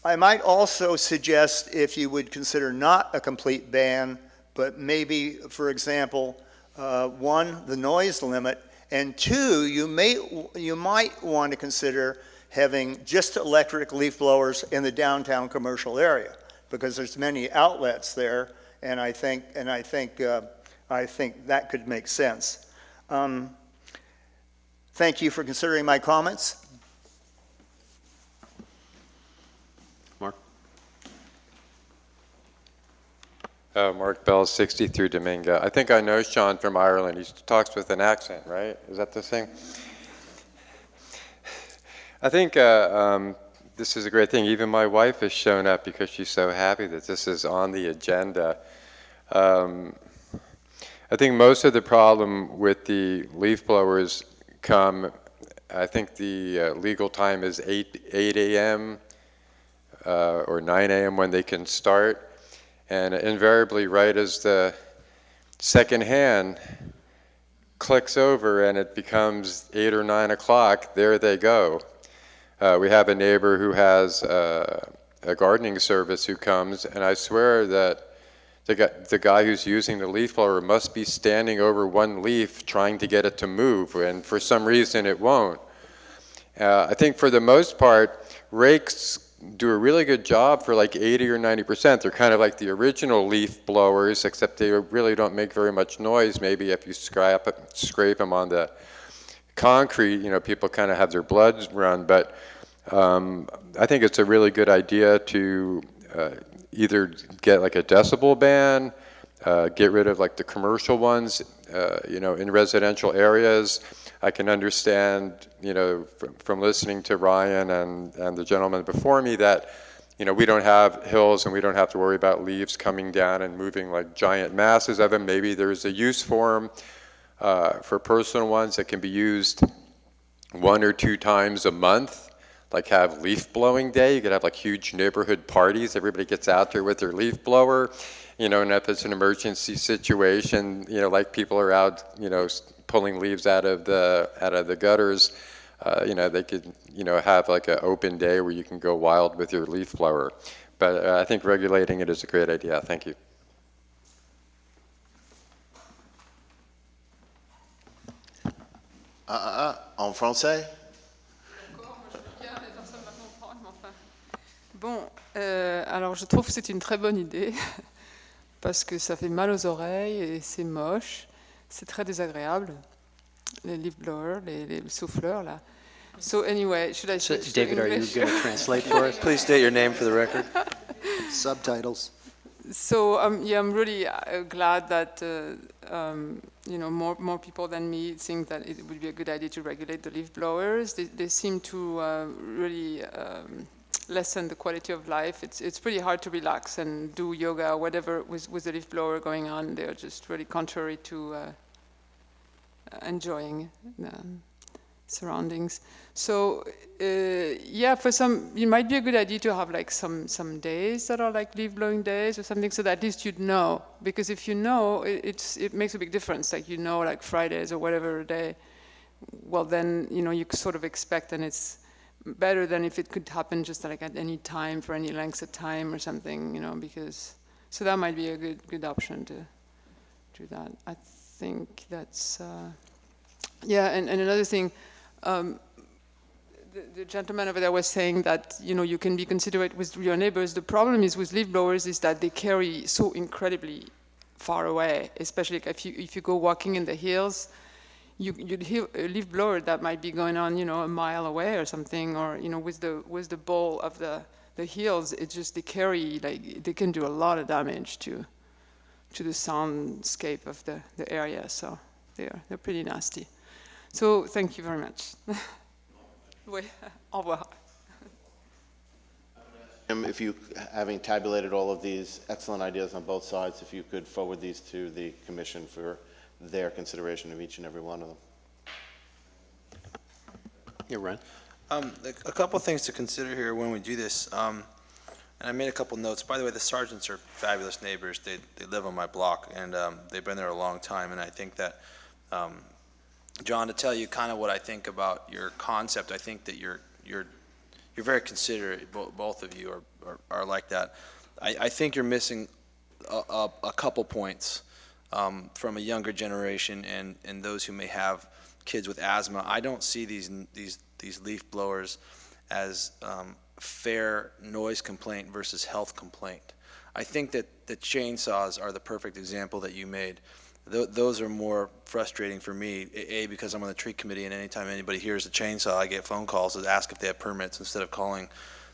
I might also suggest if you would consider not a complete ban, but maybe, for example, 1, the noise limit, and 2, you might want to consider having just electric leaf blowers in the downtown commercial area, because there's many outlets there, and I think that could make sense. Thank you for considering my comments. Mark? Mark Bell, 63 Dominga. I think I know Sean from Ireland. He talks with an accent, right? Is that the thing? I think this is a great thing. Even my wife has shown up because she's so happy that this is on the agenda. I think most of the problem with the leaf blowers I think the legal time is 8 a.m. Or 9 a.m. when they can start. And invariably, right as the second hand clicks over and it becomes 8 or 9 o'clock, there they go. We have a neighbor who has a gardening service who comes, and I swear that the guy who's using the leaf blower must be standing over one leaf trying to get it to move, and for some reason it won't. I think for the most part, rakes do a really good job for like 80 or 90%. They're kind of like the original leaf blowers, except they really don't make very much noise. Maybe if you scrape them on the concrete, you know, people kind of have their blood run. But I think it's a really good idea to either get like a decibel ban, get rid of like the commercial ones, you know, in residential areas. I can understand, you know, from listening to Ryan and the gentleman before me that, you know, we don't have hills and we don't have to worry about leaves coming down and moving like giant masses of them. Maybe there's a use for them for personal ones that can be used 1 or 2 times a month. Like have leaf blowing day. You could have like huge neighborhood parties. Everybody gets out there with their leaf blower, you know, and if it's an emergency situation, you know, like people are out, you know, pulling leaves out of the gutters, you know, they could, you know, have like an open day where you can go wild with your leaf blower. But I think regulating it is a great idea. Thank you. En français? Bon, alors je trouve que c'est une très bonne idée parce que ça fait mal aux oreilles et c'est moche, c'est très désagréable, les leaf blowers, les souffleurs là. So anyway, should I switch to David, are you English? going to translate for us? Please state your name for the record. Subtitles. So yeah, I'm really glad that you know, more people than me think that it would be a good idea to regulate the leaf blowers. They seem to really lessen the quality of life. It's pretty hard to relax and do yoga or whatever with the leaf blower going on. They're just really contrary to enjoying the surroundings. So yeah, for some, it might be a good idea to have like some days that are like leaf blowing days or something, so that at least you'd know. Because if you know, it makes a big difference. Like, you know, like Fridays or whatever day, well then, you know, you sort of expect, and it's better than if it could happen just like at any time for any length of time or something, you know, because, so that might be a good option to do that. I think that's, yeah, and another thing, the gentleman over there was saying that, you know, you can be considerate with your neighbors. The problem is with leaf blowers is that they carry so incredibly far away, especially if you go walking in the hills. You'd hear a leaf blower that might be going on, you know, a mile away or something, or, you know, with the bowl of the hills, it just, they carry, like, they can do a lot of damage to the soundscape of the area, so they're pretty nasty. So thank you very much. Oui, au revoir. If you, having tabulated all of these excellent ideas on both sides, if you could forward these to the commission for their consideration of each and every one of them. Yeah, Ryan. A couple things to consider here when we do this, and I made a couple notes. By the way, the sergeants are fabulous neighbors. They live on my block, and they've been there a long time, and I think that, John, to tell you kind of what I think about your concept, I think that you're very considerate. Both of you are like that. I think you're missing a couple points from a younger generation and those who may have kids with asthma. I don't see these leaf blowers as fair noise complaint versus health complaint. I think that the chainsaws are the perfect example that you made. Those are more frustrating for me, because I'm on the tree committee, and anytime anybody hears a chainsaw, I get phone calls to ask if they have permits instead of calling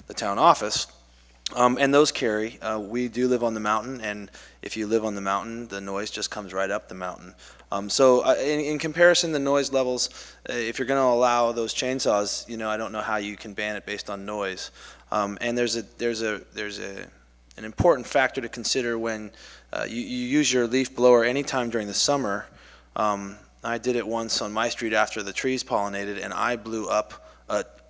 the town office. And those carry. We do live on the mountain, and if you live on the mountain, the noise just comes right up the mountain. In comparison, the noise levels, if you're going to allow those chainsaws, I don't know how you can ban it based on noise. And there's an important factor to consider when you use your leaf blower anytime during the summer. I did it once on my street after the trees pollinated, and I blew up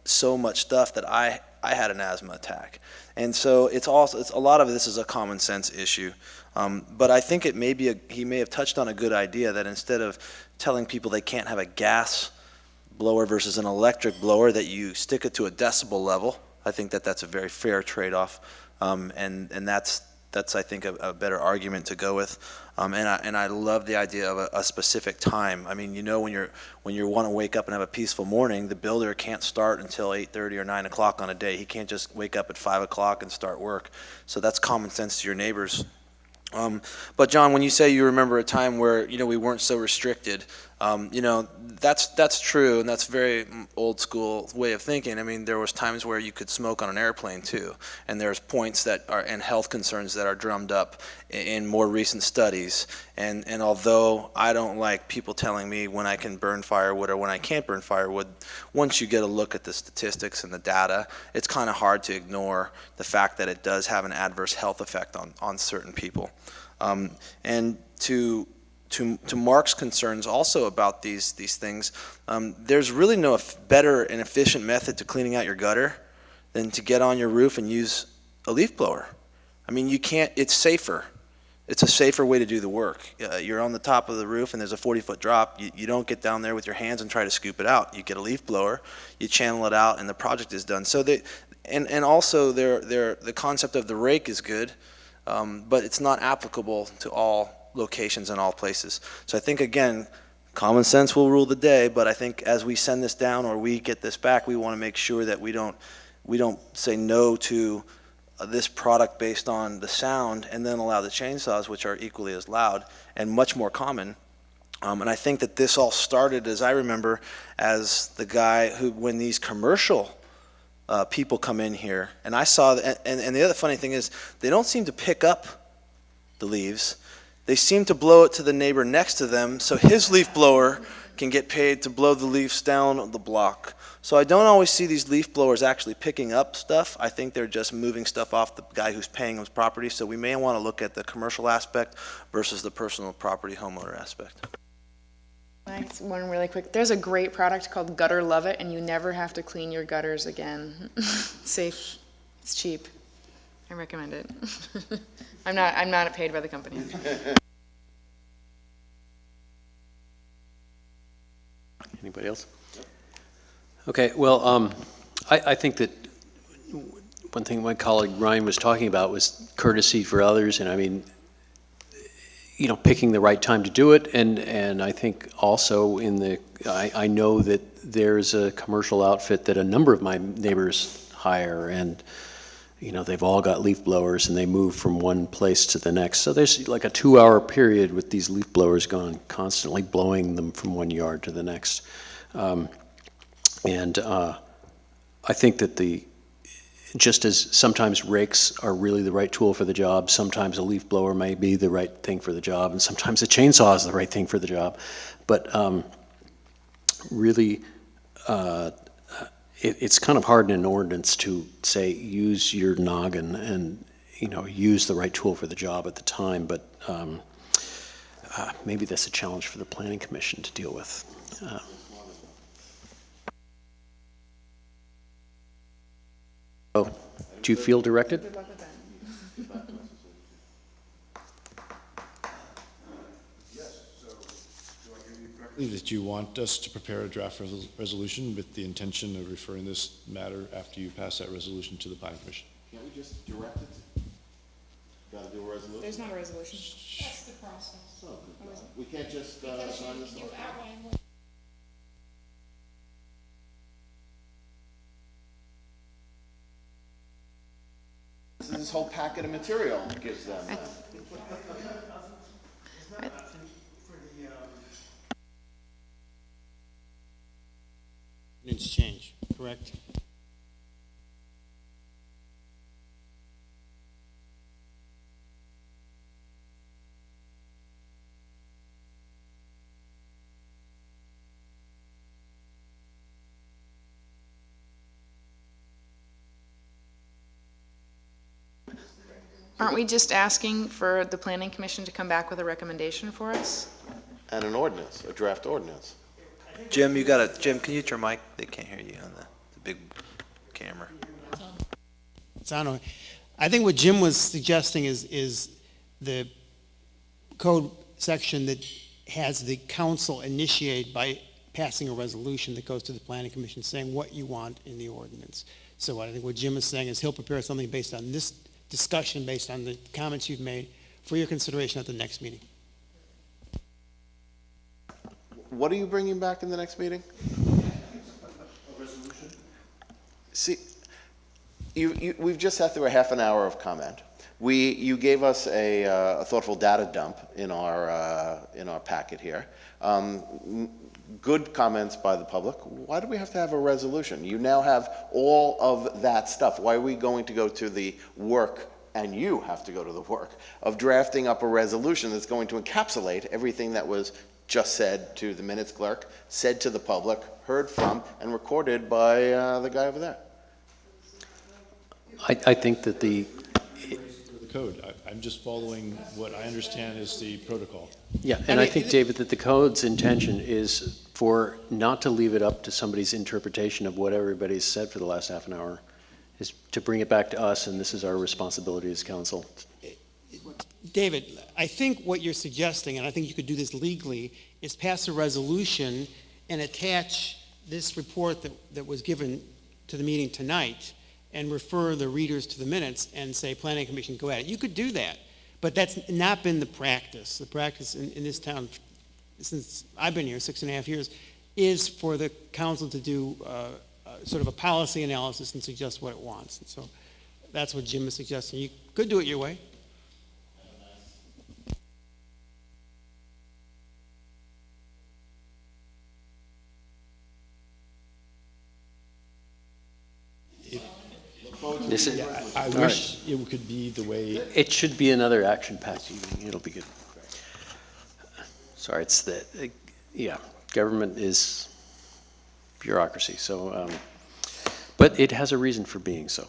so much stuff that I had an asthma attack. And so it's a lot of this is a common sense issue. But I think it may be he may have touched on a good idea, that instead of telling people they can't have a gas blower versus an electric blower, that you stick it to a decibel level. I think that that's a very fair trade-off, and that's I think a better argument to go with. And I love the idea of a specific time. I mean, when you want to wake up and have a peaceful morning, the builder can't start until 8:30 or 9 o'clock on a day. He can't just wake up at 5 o'clock and start work. So that's common sense to your neighbors. But John, when you say you remember a time where we weren't so restricted, that's true, and that's very old school way of thinking. I mean, there was times where you could smoke on an airplane too, and there's points that are and health concerns that are drummed up in more recent studies. And although I don't like people telling me when I can burn firewood or when I can't burn firewood, once you get a look at the statistics and the data, it's kind of hard to ignore the fact that it does have an adverse health effect on certain people. And to Mark's concerns also about these things, there's really no better and efficient method to cleaning out your gutter than to get on your roof and use a leaf blower. I mean, it's safer. It's a safer way to do the work. You're on the top of the roof and there's a 40-foot drop. You don't get down there with your hands and try to scoop it out. You get a leaf blower, you channel it out, and the project is done. So and also the concept of the rake is good, but it's not applicable to all locations and all places. So I think, again, common sense will rule the day, but I think as we send this down or we get this back, we want to make sure that we don't say no to this product based on the sound and then allow the chainsaws, which are equally as loud and much more common. And I think that this all started, as I remember, as the guy who, when these commercial people come in here, and I saw, and the other funny thing is, they don't seem to pick up the leaves. They seem to blow it to the neighbor next to them, so his leaf blower can get paid to blow the leaves down the block. So I don't always see these leaf blowers actually picking up stuff. I think they're just moving stuff off the guy who's paying his property. So we may want to look at the commercial aspect versus the personal property homeowner aspect. One really quick. There's a great product called Gutter Love It, and you never have to clean your gutters again. It's safe. It's cheap. I recommend it. I'm not paid by the company. Anybody else? Okay, well, I think that one thing my colleague Ryan was talking about was courtesy for others, and I mean, picking the right time to do it, and I think also I know that there's a commercial outfit that a number of my neighbors hire, and they've all got leaf blowers and they move from one place to the next. So there's like a 2-hour period with these leaf blowers going, constantly blowing them from one yard to the next. And I think that just as sometimes rakes are really the right tool for the job, sometimes a leaf blower may be the right thing for the job, and sometimes a chainsaw is the right thing for the job. But really, it's kind of hard in an ordinance to say use your noggin and use the right tool for the job at the time. But maybe that's a challenge for the Planning Commission to deal with. Do you feel directed? That you want us to prepare a draft resolution with the intention of referring this matter after you pass that resolution to the Planning Commission. Can't we just direct it? Got to do a resolution? There's not a resolution. That's the process. We can't just sign this off? this whole packet of material gives them. Ordinance change, correct? Aren't we just asking for the planning commission to come back with a recommendation for us? And an ordinance, a draft ordinance. Jim, Jim, can you use your mic? They can't hear you on the big camera. It's on. I think what Jim was suggesting is the code section that has the council initiate by passing a resolution that goes to the planning commission saying what you want in the ordinance. So I think what Jim is saying is he'll prepare something based on this discussion, based on the comments you've made, for your consideration at the next meeting. What are you bringing back in the next meeting? A resolution? See, we've just sat through a half an hour of comment. You gave us a thoughtful data dump in our packet here. Good comments by the public. Why do we have to have a resolution? You now have all of that stuff. Why are we going to go to the work, and you have to go to the work, of drafting up a resolution that's going to encapsulate everything that was just said to the minutes clerk, said to the public, heard from, and recorded by the guy over there? I think that the code. I'm just following what I understand is the protocol. Yeah, and I think, David, that the code's intention is for not to leave it up to somebody's interpretation of what everybody's said for the last half an hour, is to bring it back to us, and this is our responsibility as council. David, I think what you're suggesting, and I think you could do this legally, is pass a resolution and attach this report that was given to the meeting tonight and refer the readers to the minutes and say, planning commission, go at it. You could do that, but that's not been the practice. The practice in this town, since I've been here 6.5 years, is for the council to do sort of a policy analysis and suggest what it wants. And so that's what Jim is suggesting. You could do it your way. I wish it could be the way. It should be another action-packed evening. It'll be good. Sorry, it's the, yeah, government is bureaucracy, so, but it has a reason for being so.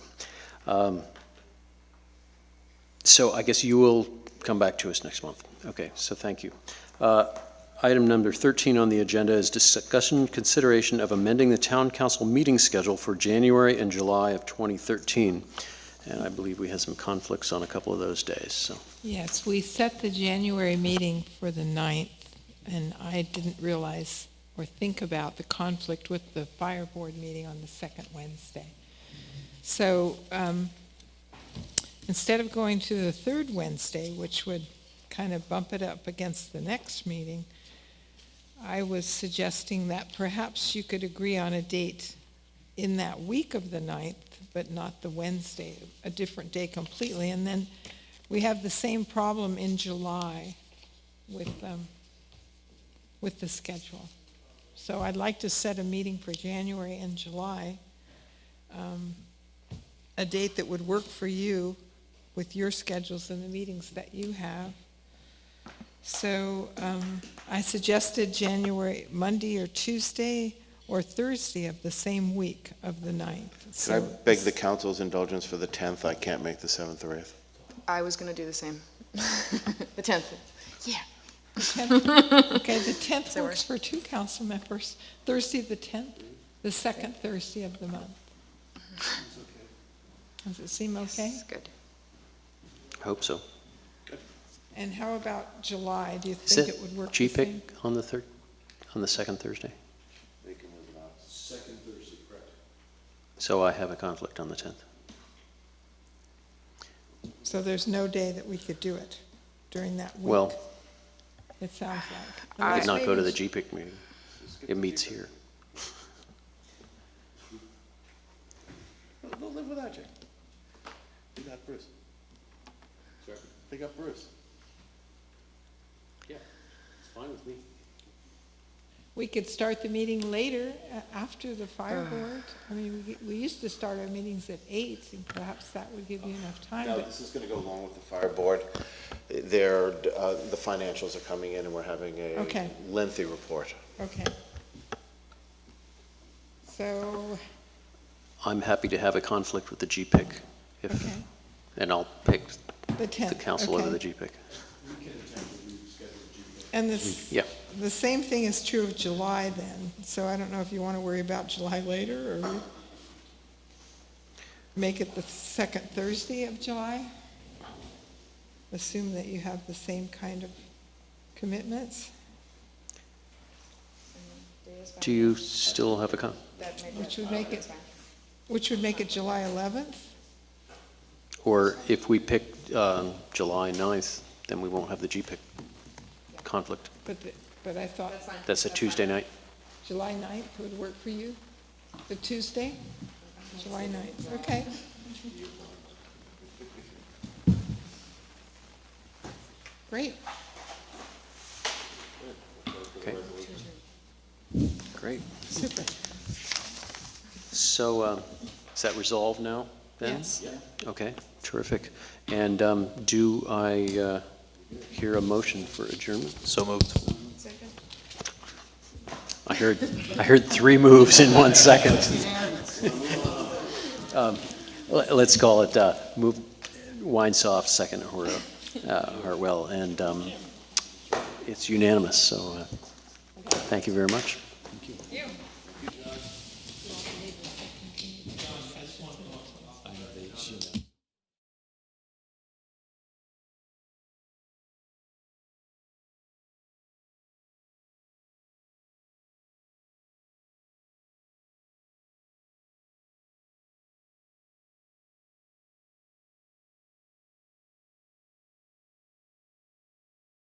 So I guess you will come back to us next month. Okay, so thank you. Item number 13 on the agenda is discussion consideration of amending the town council meeting schedule for January and July of 2013. And I believe we had some conflicts on a couple of those days. So. Yes, we set the January meeting for the 9th, and I didn't realize or think about the conflict with the fire board meeting on the second Wednesday. So instead of going to the third Wednesday, which would kind of bump it up against the next meeting, I was suggesting that perhaps you could agree on a date in that week of the 9th, but not the Wednesday, a different day completely. And then we have the same problem in July with the schedule. So I'd like to set a meeting for January and July, a date that would work for you with your schedules and the meetings that you have. So I suggested January, Monday or Tuesday or Thursday of the same week of the 9th. Can I beg the council's indulgence for the 10th? I can't make the 7th or 8th. I was going to do the same. The 10th. Yeah. The 10th. Okay, the 10th works for 2 council members. Thursday the 10th, the second Thursday of the month. Does it seem okay? Yes, good. Hope so. And how about July? Do you think it would work the same? GPIC on the second Thursday? Second Thursday, correct. So I have a conflict on the 10th. So there's no day that we could do it during that week? Well, it sounds like. I did not go to the GPIC meeting. It meets here. We'll live without you. You got Bruce. Pick up Bruce. Yeah, it's fine with me. We could start the meeting later, after the fire board. I mean, we used to start our meetings at 8, and perhaps that would give you enough time. No, but- this is going to go along with the fire board. The financials are coming in, and we're having a Okay. lengthy report. Okay. So, I'm happy to have a conflict with the GPIC if, and I'll pick the 10th. the council over the okay. GPIC. And this, Yeah. the same thing is true of July then. So I don't know if you want to worry about July later or make it the second Thursday of July. Assume that you have the same kind of commitments. Do you still have a Which would make it July 11th? Or if we pick July 9th, then we won't have the GPIC conflict. But I thought That's a Tuesday night. July 9th would work for you? The Tuesday? July 9th, okay. Great. Okay. Great. Super. So is that resolved now then? Yes. Okay, terrific. And do I hear a motion for adjournment? So moved. I heard 3 moves in 1 second. Let's call it move Winesoft, second Hartwell, and it's unanimous. So thank you very much. Thank you.